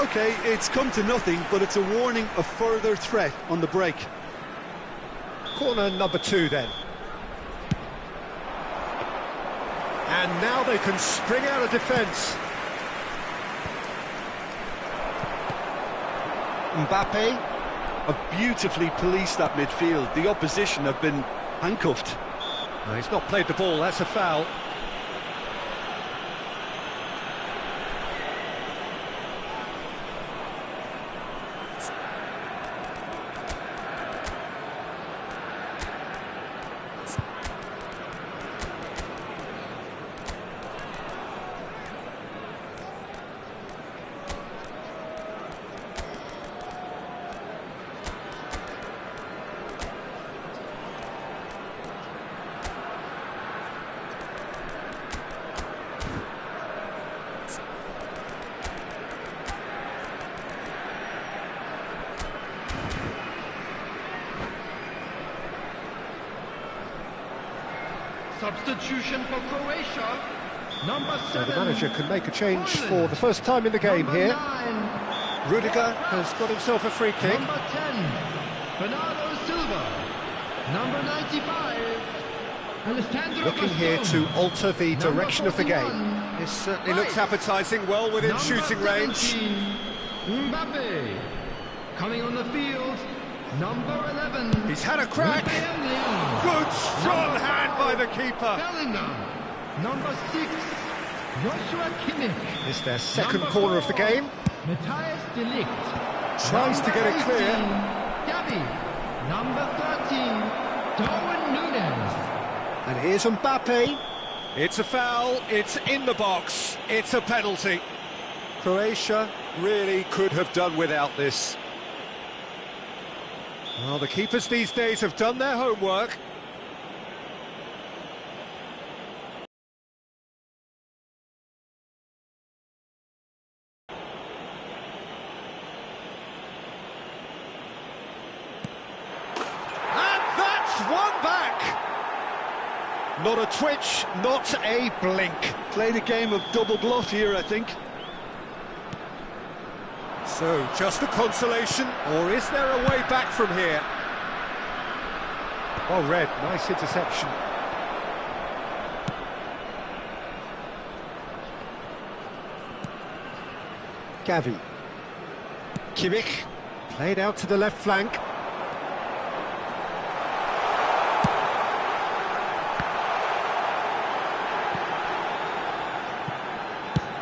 OK, it's come to nothing, but it's a warning of further threat on the break. Corner number 2 then. And now they can spring out of defence. Mbappe have beautifully policed that midfield. The opposition have been handcuffed. No, he's not played the ball, that's a foul. Substitution for Croatia, number 7. The manager can make a change for the first time in the game number here. 9. Rudiger has got himself a free kick. Number 10, Bernardo Silva. Number 95, Alessandro Looking here to Bastoni. alter the Number direction of the game. 41, This certainly Rice. looks appetising, well within Number shooting range. 17, Mbappe. Coming on the field, number 11. He's had a crack. Bellingham. Good, strong hand by the keeper. Bellingham. Number 6, Joshua Kimmich. It's their second Number corner of the 4, game. Matthias de Ligt. Tries to get it Number clear. 18, Gavi. Number 13, Darwin Núñez. And here's Mbappe. It's a foul, it's in the box, it's a penalty. Croatia really could have done without this. Well, the keepers these days have done their homework. Not a twitch, not a blink. Played a game of double bluff here, I think. So, just a consolation, or is there a way back from here? Well read, nice interception. Gavi. Kimmich, played out to the left flank.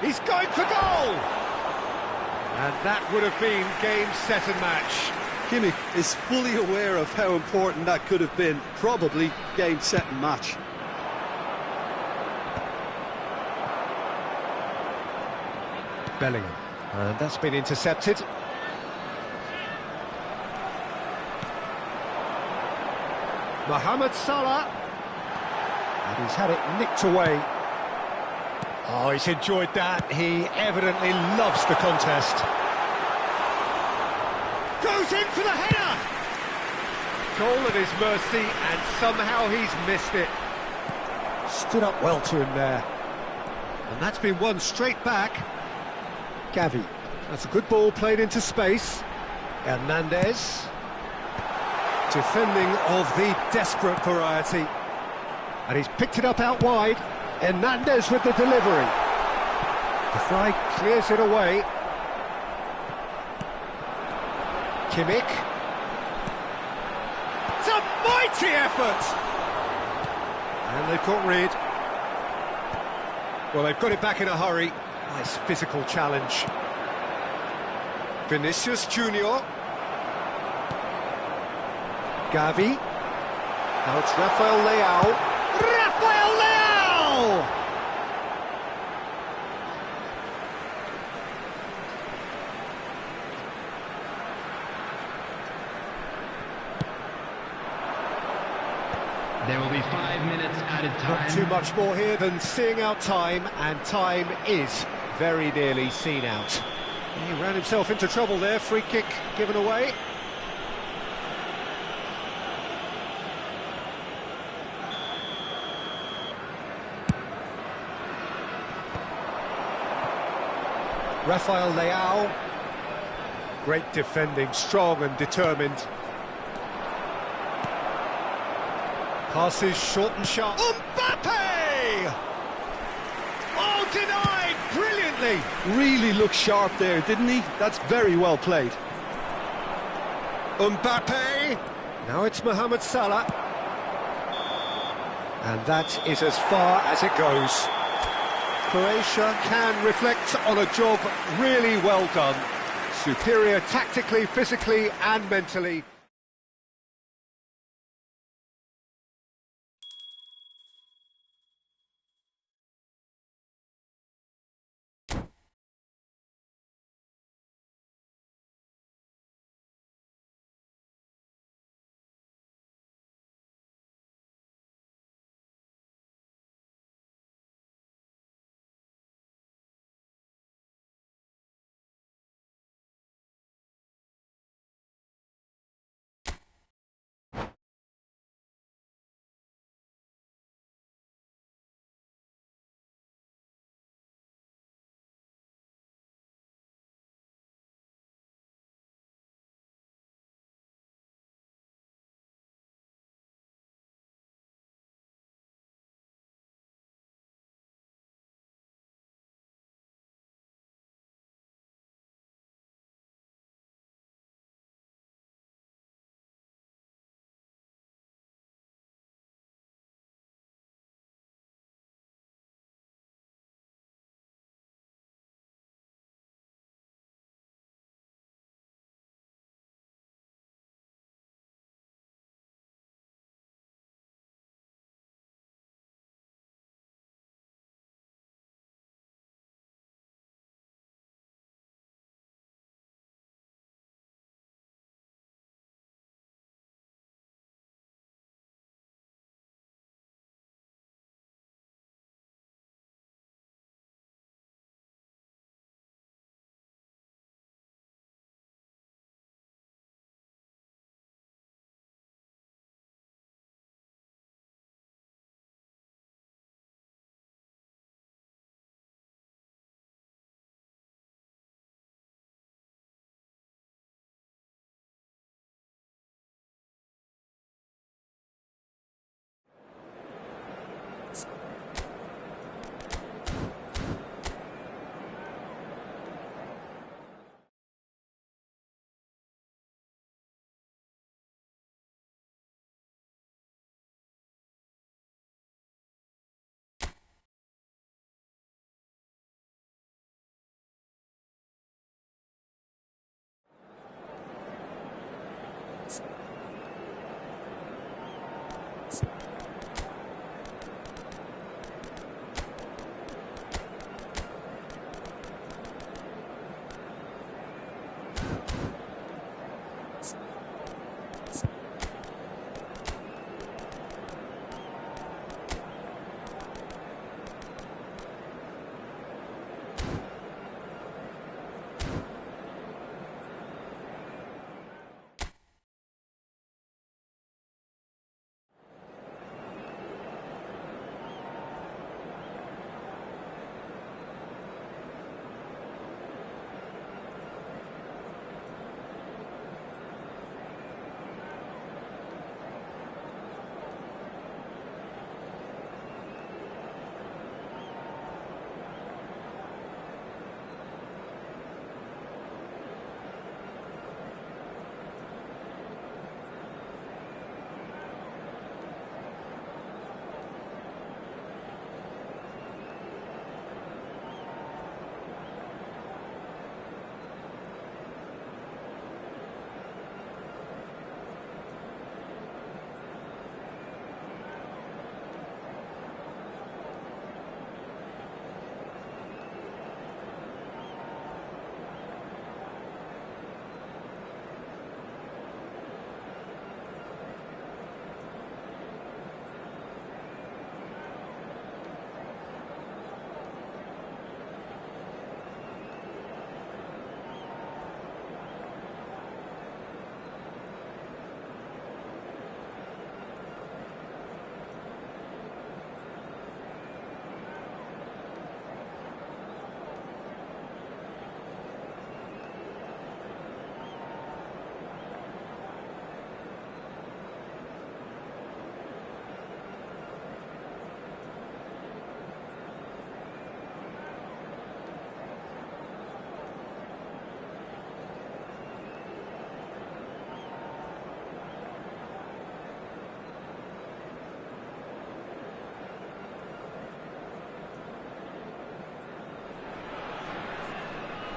He's going for goal! And that would have been game, set and match. Kimmich is fully aware of how important that could have been. Probably game, set and match. Bellingham. And that's been intercepted. Mohamed Salah. And he's had it nicked away. Oh, he's enjoyed that. He evidently loves the contest. Goes in for the header! Goal at his mercy, and somehow he's missed it. Stood up well to him there. And that's been won straight back. Gavi. That's a good ball played into space. Hernandez. Defending of the desperate variety. And he's picked it up out wide. Hernandez with the delivery. The fly clears it away. Kimmich. It's a mighty effort! And they've got rid. Well, they've got it back in a hurry. Nice physical challenge. Vinicius Junior. Gavi. Now it's Rafael Leao. Rafael Leao! There will be 5 minutes added time. Not too much more here than seeing out time, and time is very nearly seen out. He ran himself into trouble there, free kick given away. Rafael Leao. Great defending, strong and determined. Passes short and sharp. Mbappe! Oh, denied brilliantly. Really looked sharp there, didn't he? That's very well played. Mbappe! Now it's Mohamed Salah. And that is as far as it goes. Croatia can reflect on a job really well done. Superior tactically, physically and mentally.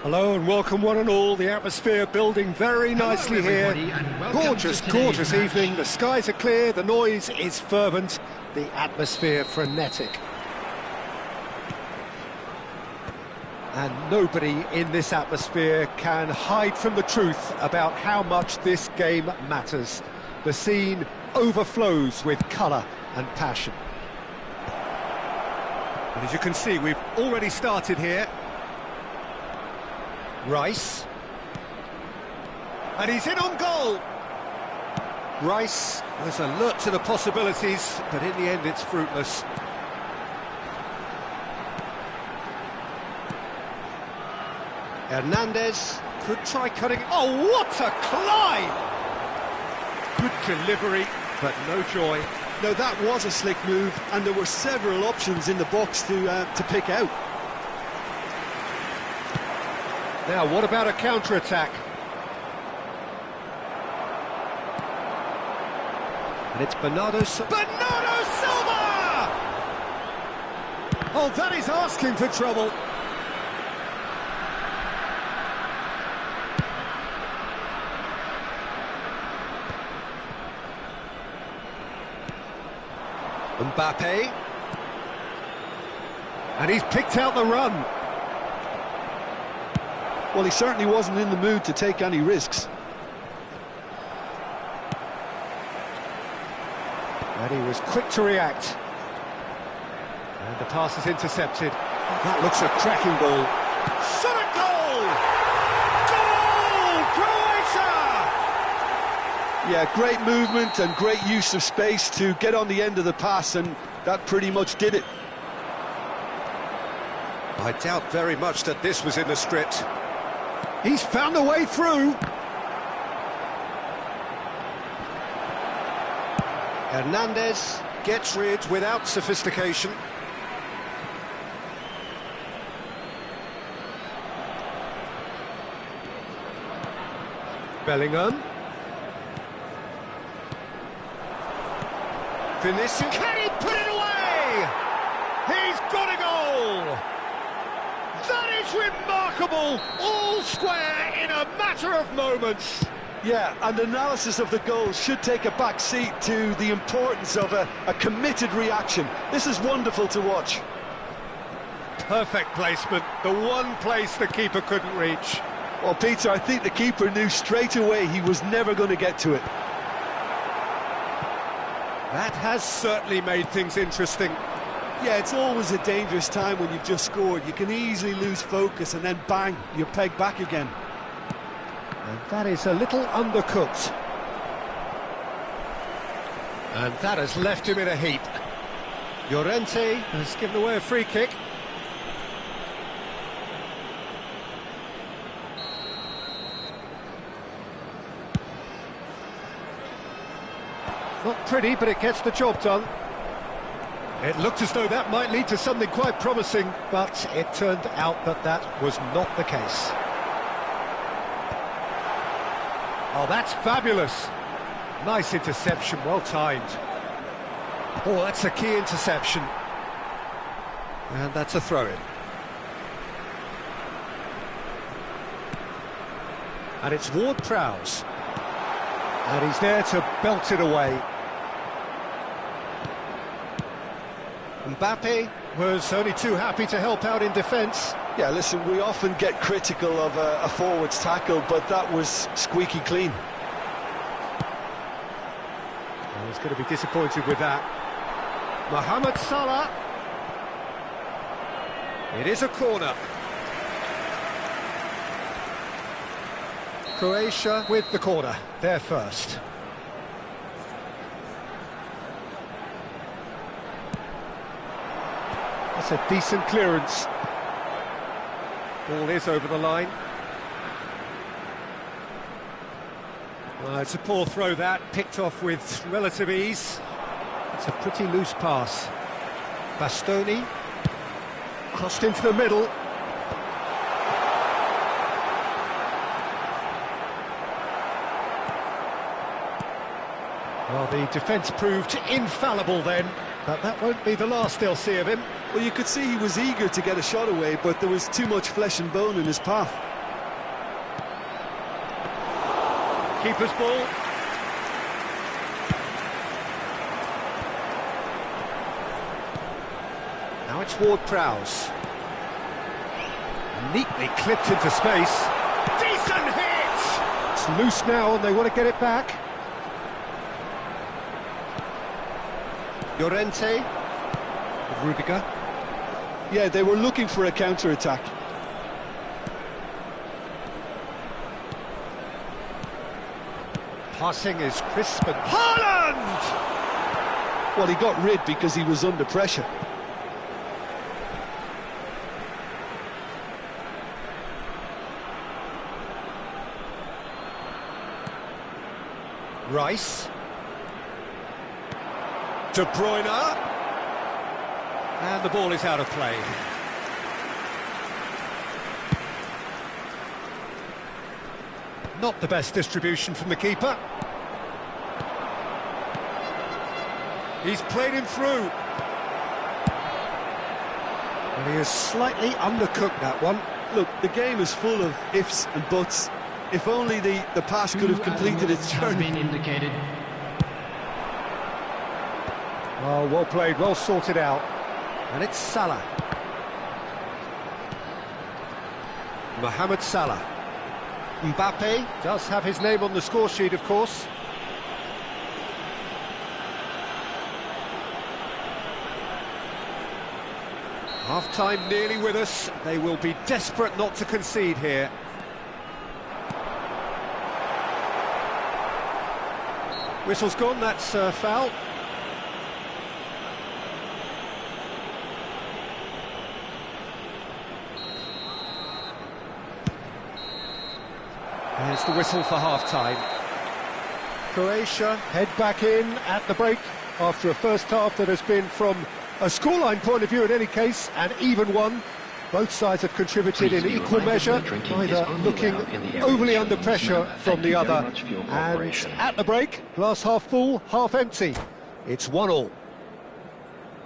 Hello and welcome one and all. The atmosphere building very nicely here. Gorgeous, gorgeous evening. The skies are clear, the noise is fervent, the atmosphere frenetic. And nobody in this atmosphere can hide from the truth about how much this game matters. The scene overflows with colour and passion. And as you can see, we've already started here. Rice. And he's in on goal. Rice was alert to the possibilities, but in the end it's fruitless. Hernandez could try cutting. Oh, what a climb! Good delivery, but no joy. No, that was a slick move, and there were several options in the box to pick out. Now, what about a counter-attack? And it's Bernardo Silva! Oh, that is asking for trouble. Mbappe. And he's picked out the run. Well, he certainly wasn't in the mood to take any risks. And he was quick to react. And the pass is intercepted. That looks a cracking ball. Shot at goal! Goal! Croatia! Yeah, great movement and great use of space to get on the end of the pass, and that pretty much did it. I doubt very much that this was in the script. He's found a way through. Hernandez gets rid without sophistication. Bellingham. Vinicius. Can he put it away? He's got a goal! That is remarkable! All square in a matter of moments. Yeah, and analysis of the goal should take a back seat to the importance of a committed reaction. This is wonderful to watch. Perfect placement, the one place the keeper couldn't reach. Well, Peter, I think the keeper knew straight away he was never going to get to it. That has certainly made things interesting. Yeah, it's always a dangerous time when you've just scored. You can easily lose focus and then bang, you're pegged back again. And that is a little undercooked. And that has left him in a heap. Llorente has given away a free kick. Not pretty, but it gets the job done. It looked as though that might lead to something quite promising, but it turned out that that was not the case. Oh, that's fabulous. Nice interception, well timed. Oh, that's a key interception. And that's a throw-in. And it's Ward-Prowse. And he's there to belt it away. Mbappe was only too happy to help out in defence. Yeah, listen, we often get critical of a forward's tackle, but that was squeaky clean. Well, he's going to be disappointed with that. Mohamed Salah. It is a corner. Croatia with the corner, there first. That's a decent clearance. Ball is over the line. It's a poor throw that, picked off with relative ease. It's a pretty loose pass. Bastoni. Crossed into the middle. Well, the defence proved infallible then. But that won't be the last they'll see of him. Well, you could see he was eager to get a shot away, but there was too much flesh and bone in his path. Keeper's ball. Now it's Ward-Prowse. Neatly clipped into space. Decent hit! It's loose now and they want to get it back. Llorente. Rudiger. Yeah, they were looking for a counter-attack. Passing is crisp and... Haaland! Well, he got rid because he was under pressure. Rice. De Bruyne. And the ball is out of play. Not the best distribution from the keeper. He's played him through. And he is slightly undercooked, that one. Look, the game is full of ifs and buts. If only the pass could have completed its journey. Been indicated. Oh, well played, well sorted out. And it's Salah. Mohamed Salah. Mbappe does have his name on the score sheet, of course. Half-time nearly with us. They will be desperate not to concede here. Whistle's gone, that's foul. There's the whistle for half-time. Croatia head back in at the break after a first half that has been, from a scoreline point of view in any case, an even one. Both sides have contributed in equal measure, neither looking overly under pressure from the other. And at the break, glass half full, half empty. It's 1-1.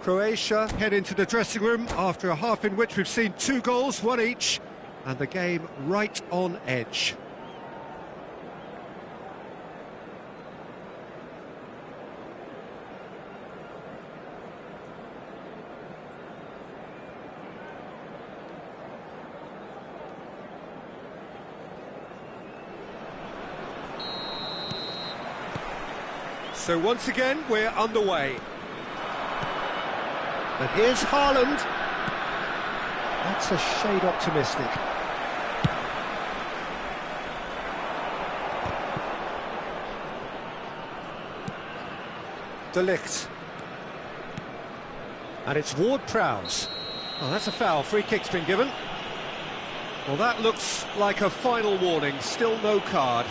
Croatia head into the dressing room after a half in which we've seen 2 goals, 1 each, and the game right on edge. So once again, we're underway. And here's Haaland. That's a shade optimistic. De Ligt. And it's Ward-Prowse. Oh, that's a foul. Free kick's been given. Well, that looks like a final warning. Still no card.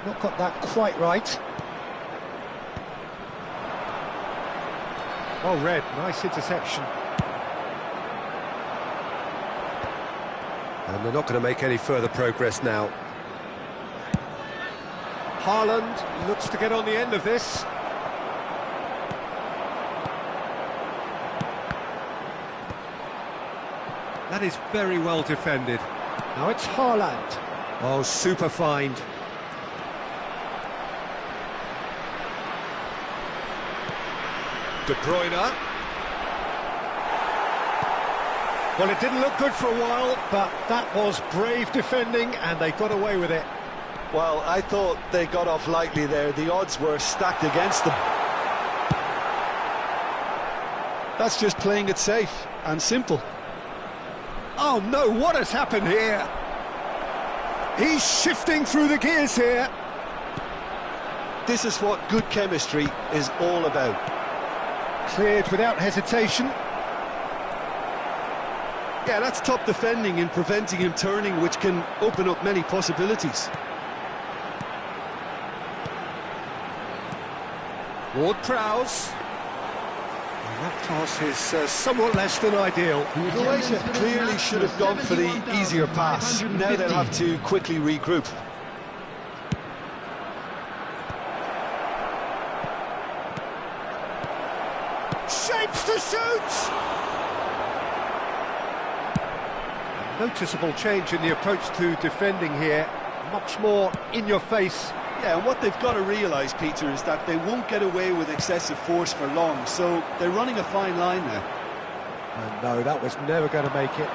Not got that quite right. Oh, red, nice interception. And they're not going to make any further progress now. Haaland looks to get on the end of this. That is very well defended. Now it's Haaland. Oh, super find. De Bruyne. Well, it didn't look good for a while, but that was brave defending, and they got away with it. Well, I thought they got off lightly there. The odds were stacked against them. That's just playing it safe and simple. Oh no, what has happened here? He's shifting through the gears here. This is what good chemistry is all about. Cleared without hesitation. Yeah, that's top defending and preventing him turning, which can open up many possibilities. Ward-Prowse. That pass is somewhat less than ideal. Croatia clearly should have gone for the easier pass. Now they'll have to quickly regroup. Shapes to shoot! Noticeable change in the approach to defending here. Much more in your face. Yeah, and what they've got to realise, Peter, is that they won't get away with excessive force for long, so they're running a fine line now. And no, that was never going to make it.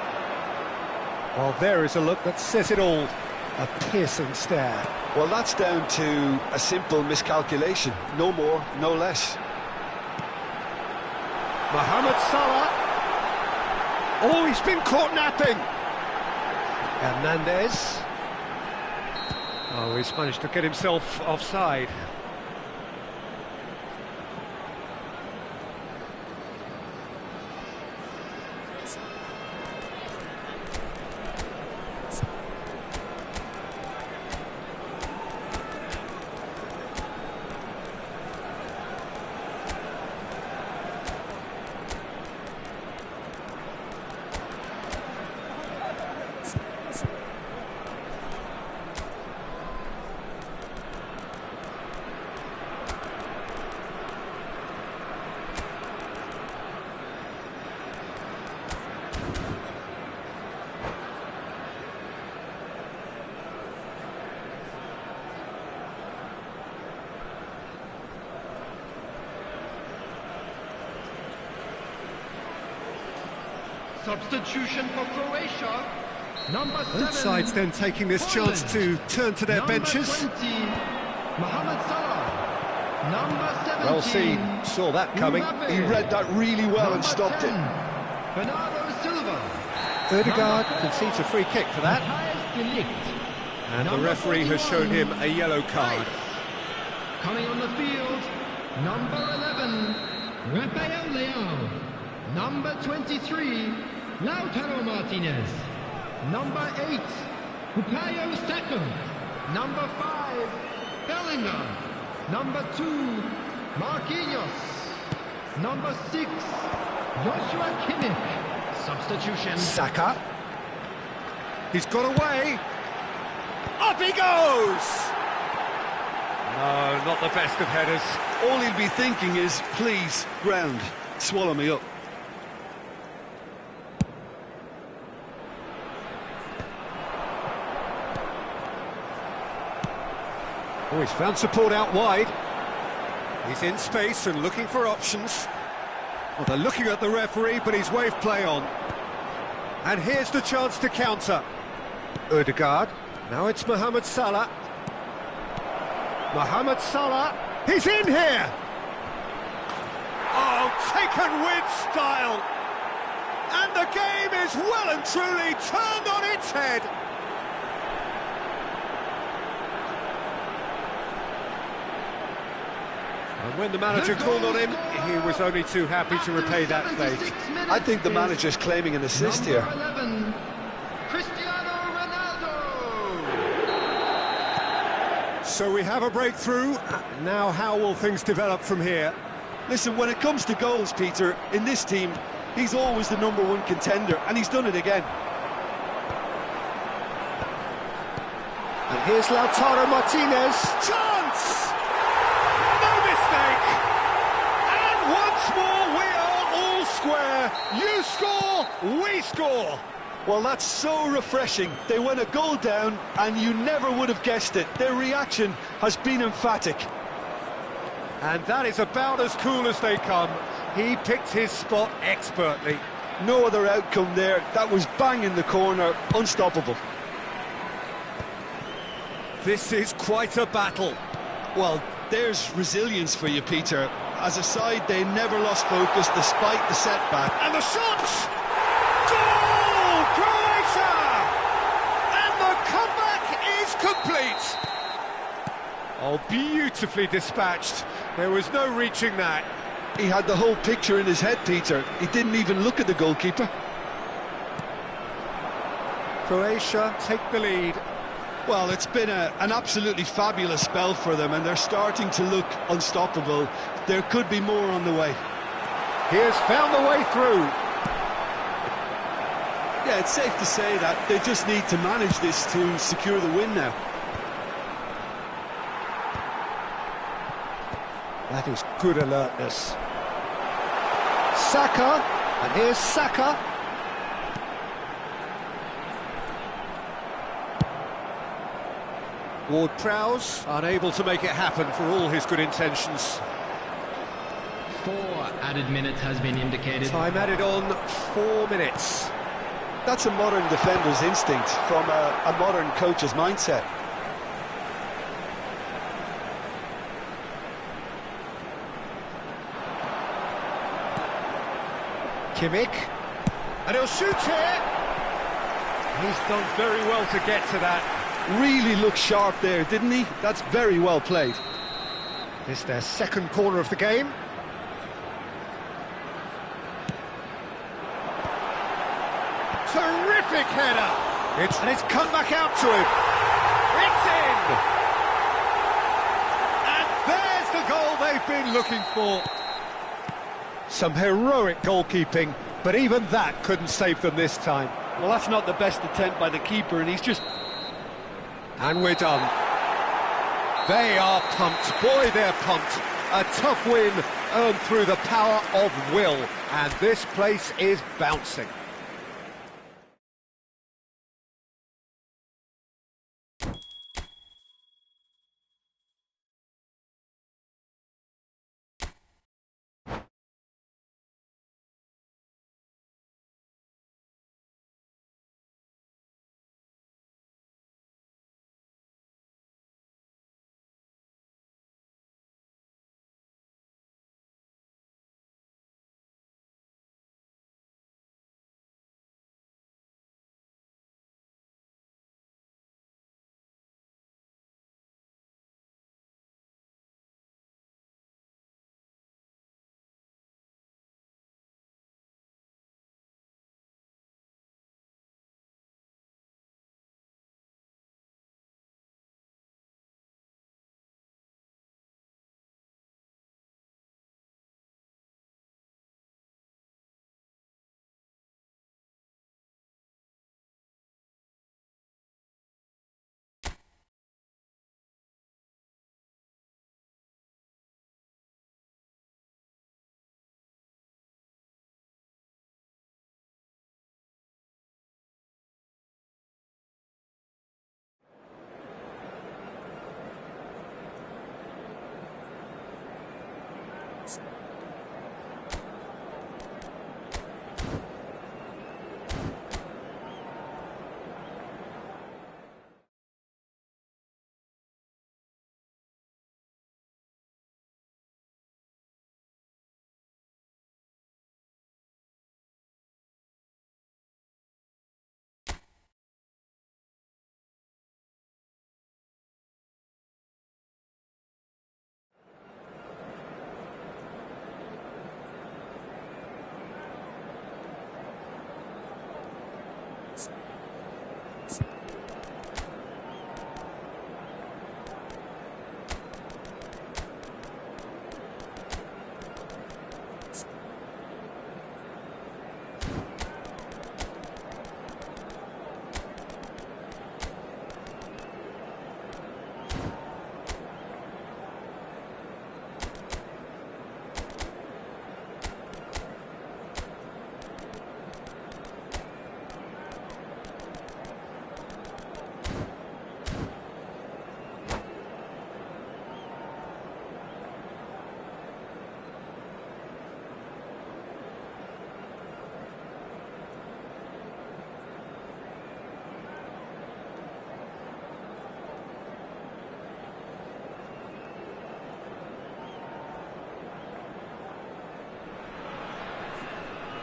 Well, there is a look that says it all. A piercing stare. Well, that's down to a simple miscalculation. No more, no less. Mohamed Salah. Oh, he's been caught napping. Hernandez. Oh, he's managed to get himself offside. Substitution for Croatia. Number 7. Both sides then taking this Poland. chance to turn to their Number benches. 20, Mohamed Salah. Number 17. Well seen, saw that coming. Mbappe. He read that really well Number and stopped 10, it. Bernardo Silva. Odegaard Number 4, concedes a free kick for that. Matthijs de Ligt. And the Number referee has shown 41, him a yellow card. Rice. Coming on the field, number 11, Rafael Leao. Number 23, Lautaro Martinez. Number 8, Bukayo Saka. Number 5, Bellingham. Number 2, Marquinhos. Number 6, Joshua Kimmich. Substitution. Saka. He's got away. Up he goes! No, not the best of headers. All he'll be thinking is, please, ground, swallow me up. Oh, he's found support out wide. He's in space and looking for options. Well, they're looking at the referee, but he's waved play on. And here's the chance to counter. Odegaard. Now it's Mohamed Salah. Mohamed Salah. He's in here! Oh, taken with style! And the game is well and truly turned on its head. And when the manager called on him, he was only too happy to repay that fate. I think the manager's claiming an assist here. Number 11, Cristiano Ronaldo. So we have a breakthrough. Now how will things develop from here? Listen, when it comes to goals, Peter, in this team, he's always the #1 contender, and he's done it again. And here's Lautaro Martinez. Chance! No mistake! And once more we are all square. You score, we score. Well, that's so refreshing. They went a goal down, and you never would have guessed it. Their reaction has been emphatic. And that is about as cool as they come. He picked his spot expertly. No other outcome there. That was bang in the corner, unstoppable. This is quite a battle. Well, there's resilience for you, Peter. As a side, they never lost focus despite the setback. And the shot! Goal! Croatia! And the comeback is complete. Oh, beautifully dispatched. There was no reaching that. He had the whole picture in his head, Peter. He didn't even look at the goalkeeper. Croatia take the lead. Well, it's been an absolutely fabulous spell for them, and they're starting to look unstoppable. There could be more on the way. He has found the way through. Yeah, it's safe to say that they just need to manage this to secure the win now. That is good alertness. Saka, and here's Saka. Ward-Prowse, unable to make it happen for all his good intentions. 4 added minutes has been indicated. Time added on 4 minutes. That's a modern defender's instinct from a modern coach's mindset. Kimmich, and he'll shoot here. He's done very well to get to that. Really looked sharp there, didn't he? That's very well played. This is their second corner of the game. Terrific header! And it's come back out to him. It's in! And there's the goal they've been looking for. Some heroic goalkeeping, but even that couldn't save them this time. Well, that's not the best attempt by the keeper, and he's just... And we're done. They are pumped. Boy, they're pumped. A tough win earned through the power of will. And this place is bouncing.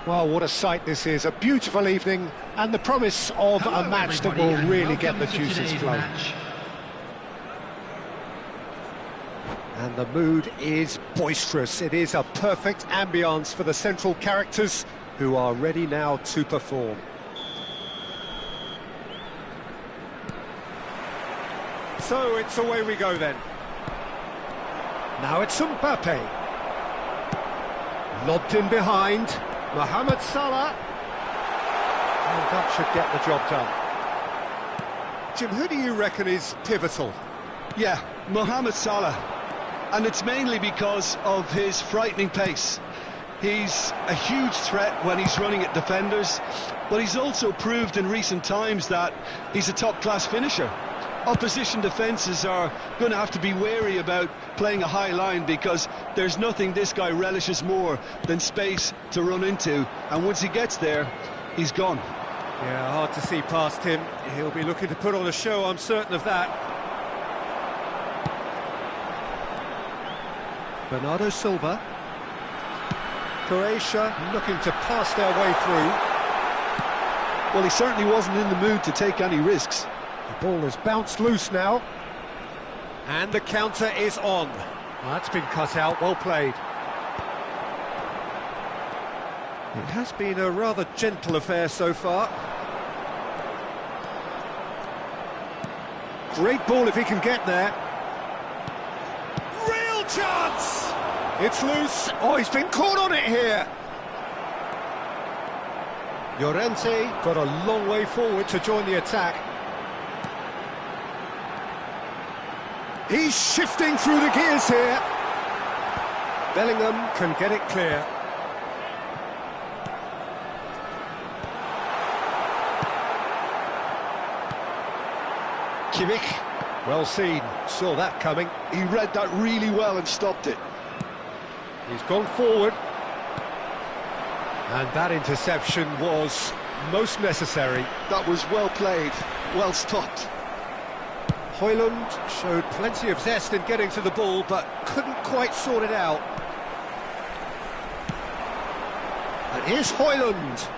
Well, what a sight this is. A beautiful evening and the promise of a match that will really get the juices flowing. And the mood is boisterous. It is a perfect ambience for the central characters who are ready now to perform. So it's away we go then. Now it's Mbappe. Lobbed in behind. Mohamed Salah. And that should get the job done. Jim, who do you reckon is pivotal? Yeah, Mohamed Salah. And it's mainly because of his frightening pace. He's a huge threat when he's running at defenders, but he's also proved in recent times that he's a top-class finisher. Opposition defences are going to have to be wary about playing a high line, because there's nothing this guy relishes more than space to run into, and once he gets there, he's gone. Yeah, hard to see past him. He'll be looking to put on a show, I'm certain of that. Bernardo Silva. Croatia looking to pass their way through. Well, he certainly wasn't in the mood to take any risks. The ball has bounced loose now. And the counter is on. That's been cut out, well played. It has been a rather gentle affair so far. Great ball if he can get there. Real chance! It's loose. Oh, he's been caught on it here. Llorente got a long way forward to join the attack. He's shifting through the gears here. Bellingham can get it clear. Kimmich, well seen, saw that coming. He read that really well and stopped it. He's gone forward. And that interception was most necessary. That was well played, well stopped. Højlund showed plenty of zest in getting to the ball, but couldn't quite sort it out. And here's Højlund.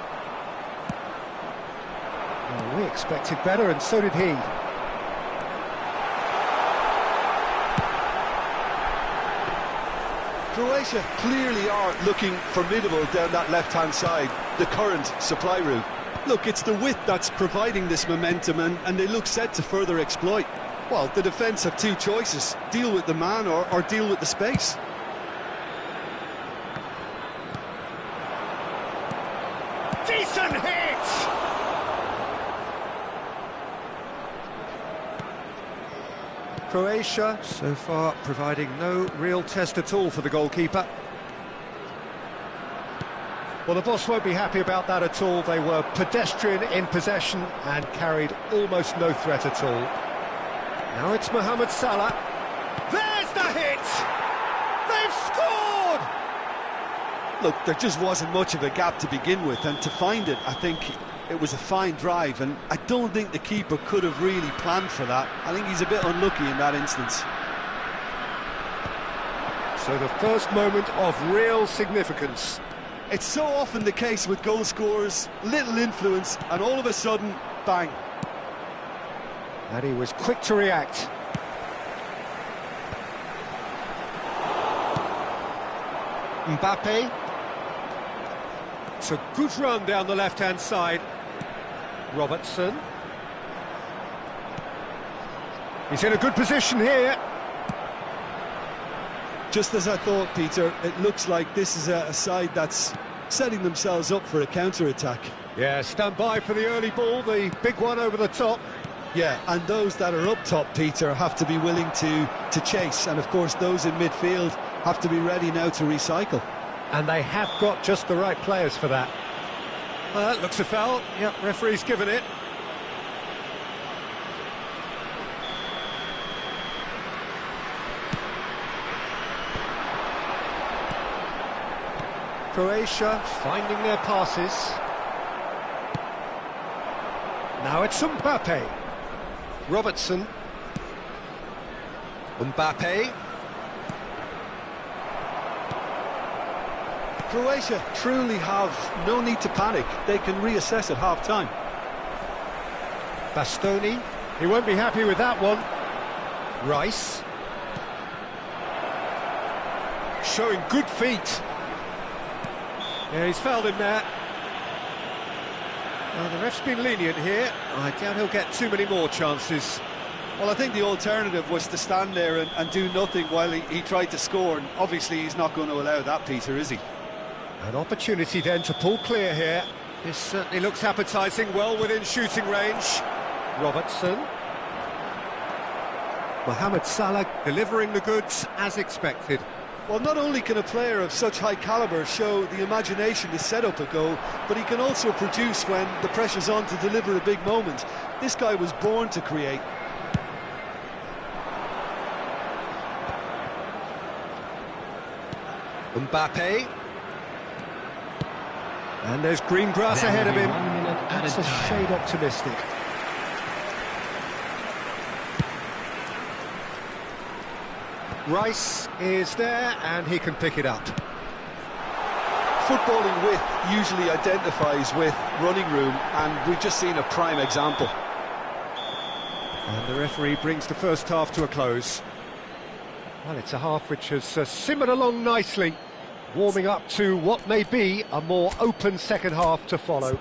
Well, we expected better, and so did he. Croatia clearly are looking formidable down that left-hand side, the current supply route. Look, it's the width that's providing this momentum, and they look set to further exploit. Well, the defence have two choices: deal with the man or deal with the space. Decent hit! Croatia, so far, providing no real test at all for the goalkeeper. Well, the boss won't be happy about that at all. They were pedestrian in possession and carried almost no threat at all. Now it's Mohamed Salah. There's the hit! They've scored! Look, there just wasn't much of a gap to begin with, and to find it, I think it was a fine drive, and I don't think the keeper could have really planned for that. I think he's a bit unlucky in that instance. So the first moment of real significance. It's so often the case with goal scorers, little influence, and all of a sudden, bang. And he was quick to react. Mbappe. It's a good run down the left-hand side. Robertson. He's in a good position here. Just as I thought, Peter, it looks like this is a side that's setting themselves up for a counter-attack. Yeah, stand by for the early ball, the big one over the top. Yeah, and those that are up top, Peter, have to be willing to chase, and of course those in midfield have to be ready now to recycle. And they have got just the right players for that. That looks a foul. Yep, referee's given it. Croatia finding their passes. Now it's Mbappe. Robertson. Mbappe. Croatia truly have no need to panic. They can reassess at half-time. Bastoni. He won't be happy with that one. Rice. Showing good feet. Yeah, he's fouled him there. Well, the ref's been lenient here. I doubt he'll get too many more chances. Well, I think the alternative was to stand there and do nothing while he tried to score, and obviously he's not going to allow that, Peter, is he? An opportunity then to pull clear here. This certainly looks appetising, well within shooting range. Robertson. Mohamed Salah delivering the goods as expected. Well, not only can a player of such high calibre show the imagination to set up a goal, but he can also produce when the pressure's on to deliver a big moment. This guy was born to create. Mbappe. And there's green grass ahead of him. That's a shade optimistic. Rice is there, and he can pick it up. Footballing width usually identifies with running room, and we've just seen a prime example. And the referee brings the first half to a close. Well, it's a half which has simmered along nicely, warming up to what may be a more open second half to follow.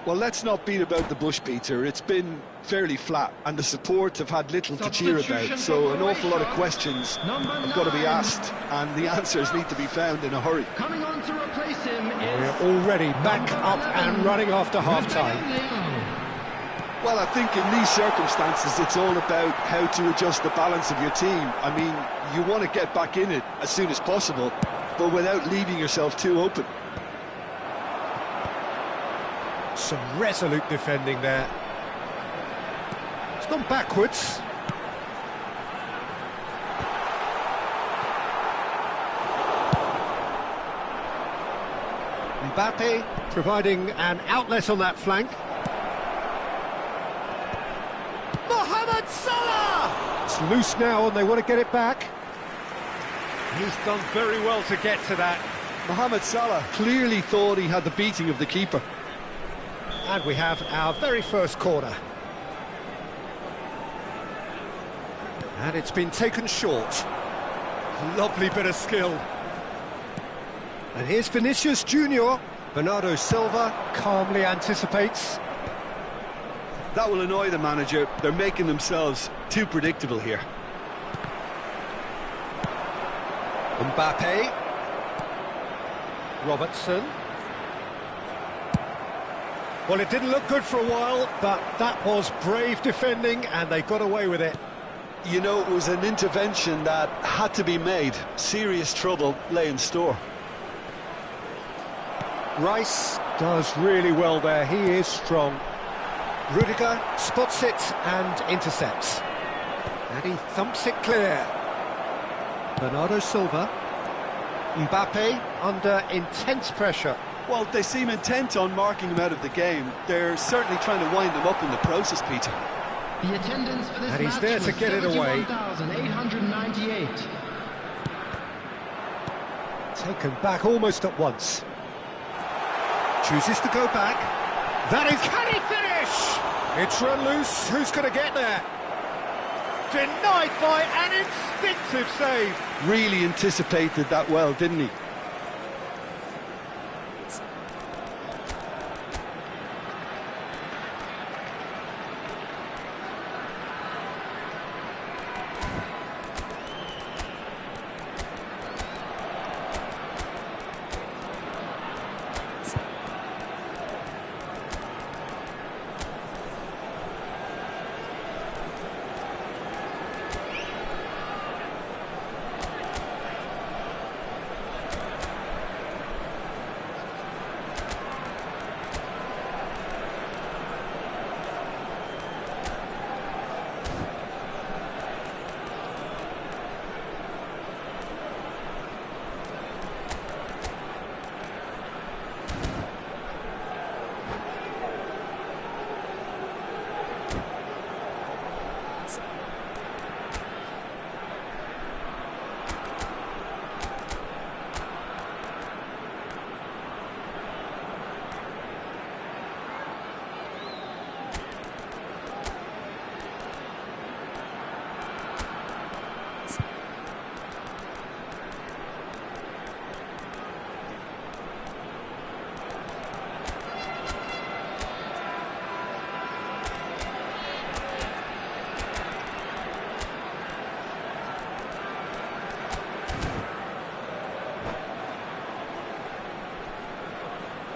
Well, let's not beat about the bush, Peter. It's been fairly flat, and the support have had little to cheer about, so an awful lot of questions have got to be asked, and the answers need to be found in a hurry. Coming on to replace him is... We're already back up and running after half-time. Well, I think in these circumstances, it's all about how to adjust the balance of your team. I mean, you want to get back in it as soon as possible, but without leaving yourself too open. Some resolute defending there. It's gone backwards. Mbappe providing an outlet on that flank. Mohamed Salah! It's loose now and they want to get it back. He's done very well to get to that. Mohamed Salah clearly thought he had the beating of the keeper. And we have our very first corner. And it's been taken short. Lovely bit of skill. And here's Vinicius Junior. Bernardo Silva calmly anticipates. That will annoy the manager. They're making themselves too predictable here. Mbappe. Robertson. Well, it didn't look good for a while, but that was brave defending, and they got away with it. You know, it was an intervention that had to be made. Serious trouble lay in store. Rice does really well there. He is strong. Rudiger spots it and intercepts. And he thumps it clear. Bernardo Silva. Mbappe under intense pressure. Well, they seem intent on marking him out of the game. They're certainly trying to wind him up in the process, Peter. The attendance for this and he's match there to get it away. 71,898. Taken back almost at once. Chooses to go back. That is... Can he finish? It's run loose. Who's going to get there? Denied by an instinctive save. Really anticipated that well, didn't he?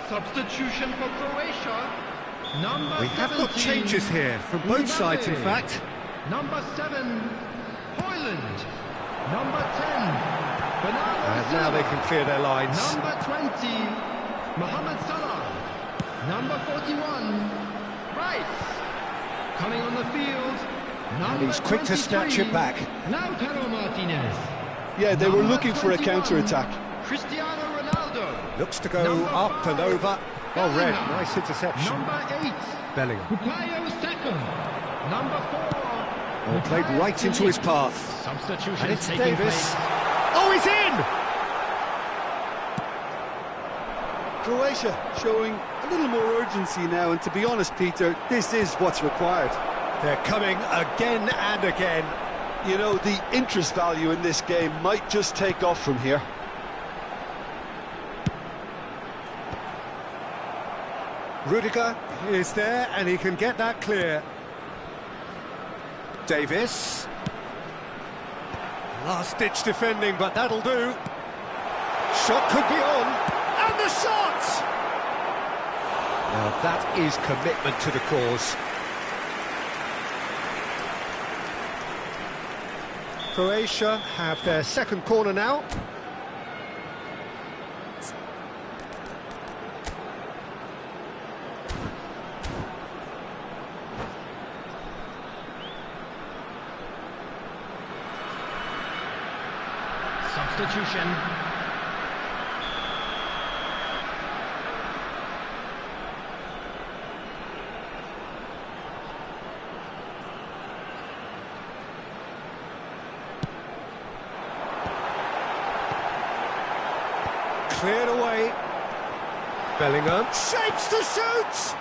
Substitution for Croatia. Number We have got 17, changes here from both sides, in fact. Number 7, Hoyland. Number 10, And now they can clear their lines. Number 20, Mohamed Salah. Number 41, Rice. Coming on the field, And he's quick to snatch it back. Lautaro Martinez. Yeah, they were Number looking for a 21, counter-attack. Cristiano Ronaldo. Looks to go Number up and 5, over. Well read, Bellingham. nice interception. Number 8, Bellingham. Bukayo Saka. Number 4, Well, played right into his path. Substitution And it's taking Davis. place. Oh, he's in! Croatia showing a little more urgency now, and to be honest, Peter, this is what's required. They're coming again and again. You know, the interest value in this game might just take off from here. Rudiger is there, and he can get that clear. Davis. Last-ditch defending, but that'll do. Shot could be on. And the shot! Now that is commitment to the cause. Croatia have their second corner now. Substitution. Cleared away. Bellingham shapes to shoot!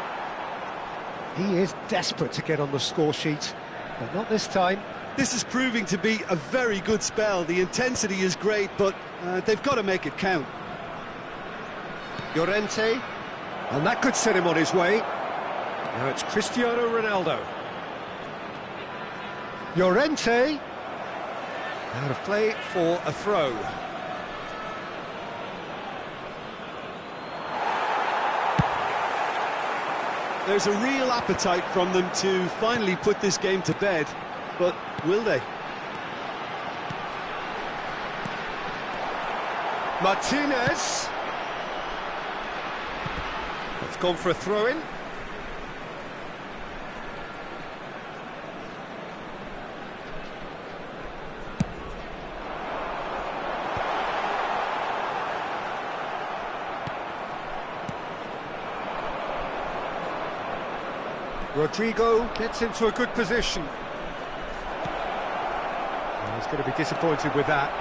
He is desperate to get on the score sheet, but not this time. This is proving to be a very good spell. The intensity is great, but they've got to make it count. Llorente, and that could set him on his way. Now it's Cristiano Ronaldo. Llorente, out of play for a throw. There's a real appetite from them to finally put this game to bed, but will they? Martinez. It's gone for a throw-in. Rodrigo gets into a good position. Well, he's going to be disappointed with that.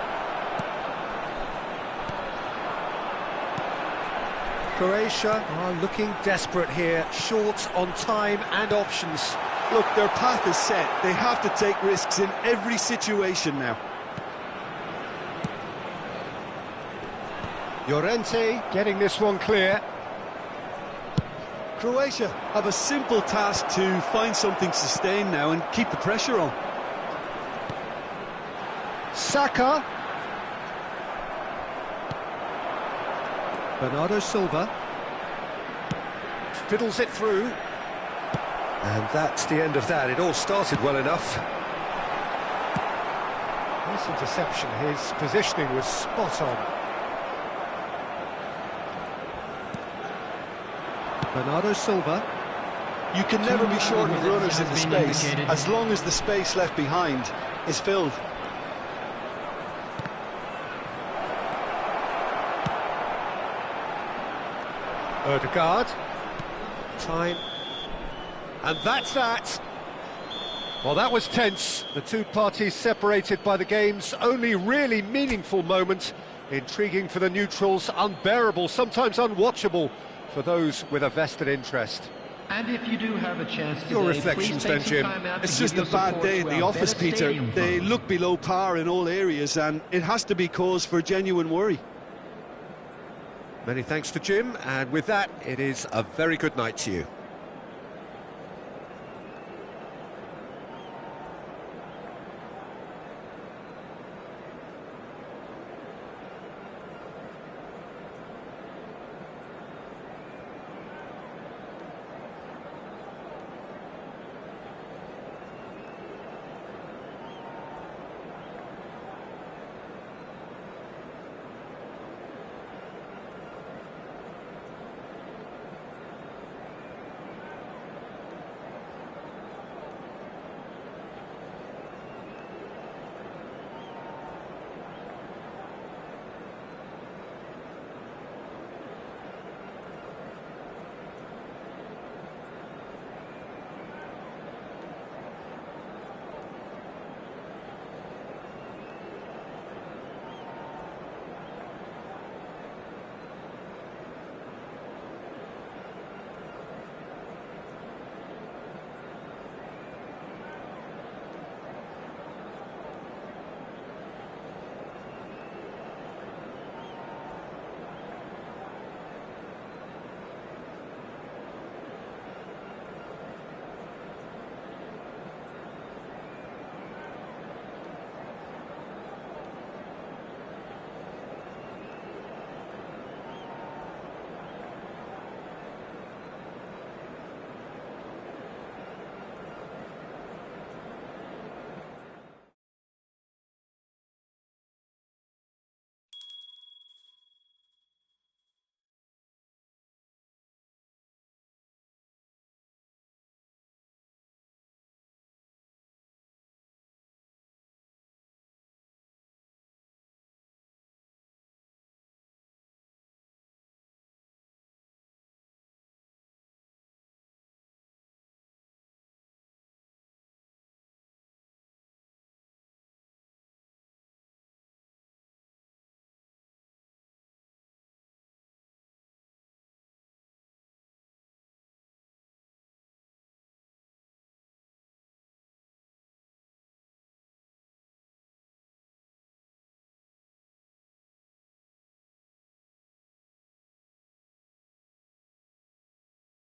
Croatia are looking desperate here, short on time and options. Look, their path is set. They have to take risks in every situation now. Llorente getting this one clear. Croatia have a simple task to find something sustained now and keep the pressure on. Saka. Bernardo Silva. Fiddles it through. And that's the end of that. It all started well enough. Nice interception. His positioning was spot on. Bernardo Silva. You can never be short of runners in the space, as long as the space left behind is filled. Ødegaard. Time. And that's that. Well, that was tense. The two parties separated by the game's only really meaningful moment. Intriguing for the neutrals, unbearable, sometimes unwatchable for those with a vested interest. And if you do have a chance today, Your reflections please take then, some Jim. time out to It's give just your a bad support day at to the our office, Better Peter. Stadium They Fund. look below par in all areas, and it has to be cause for genuine worry. Many thanks to Jim, and with that, it is a very good night to you.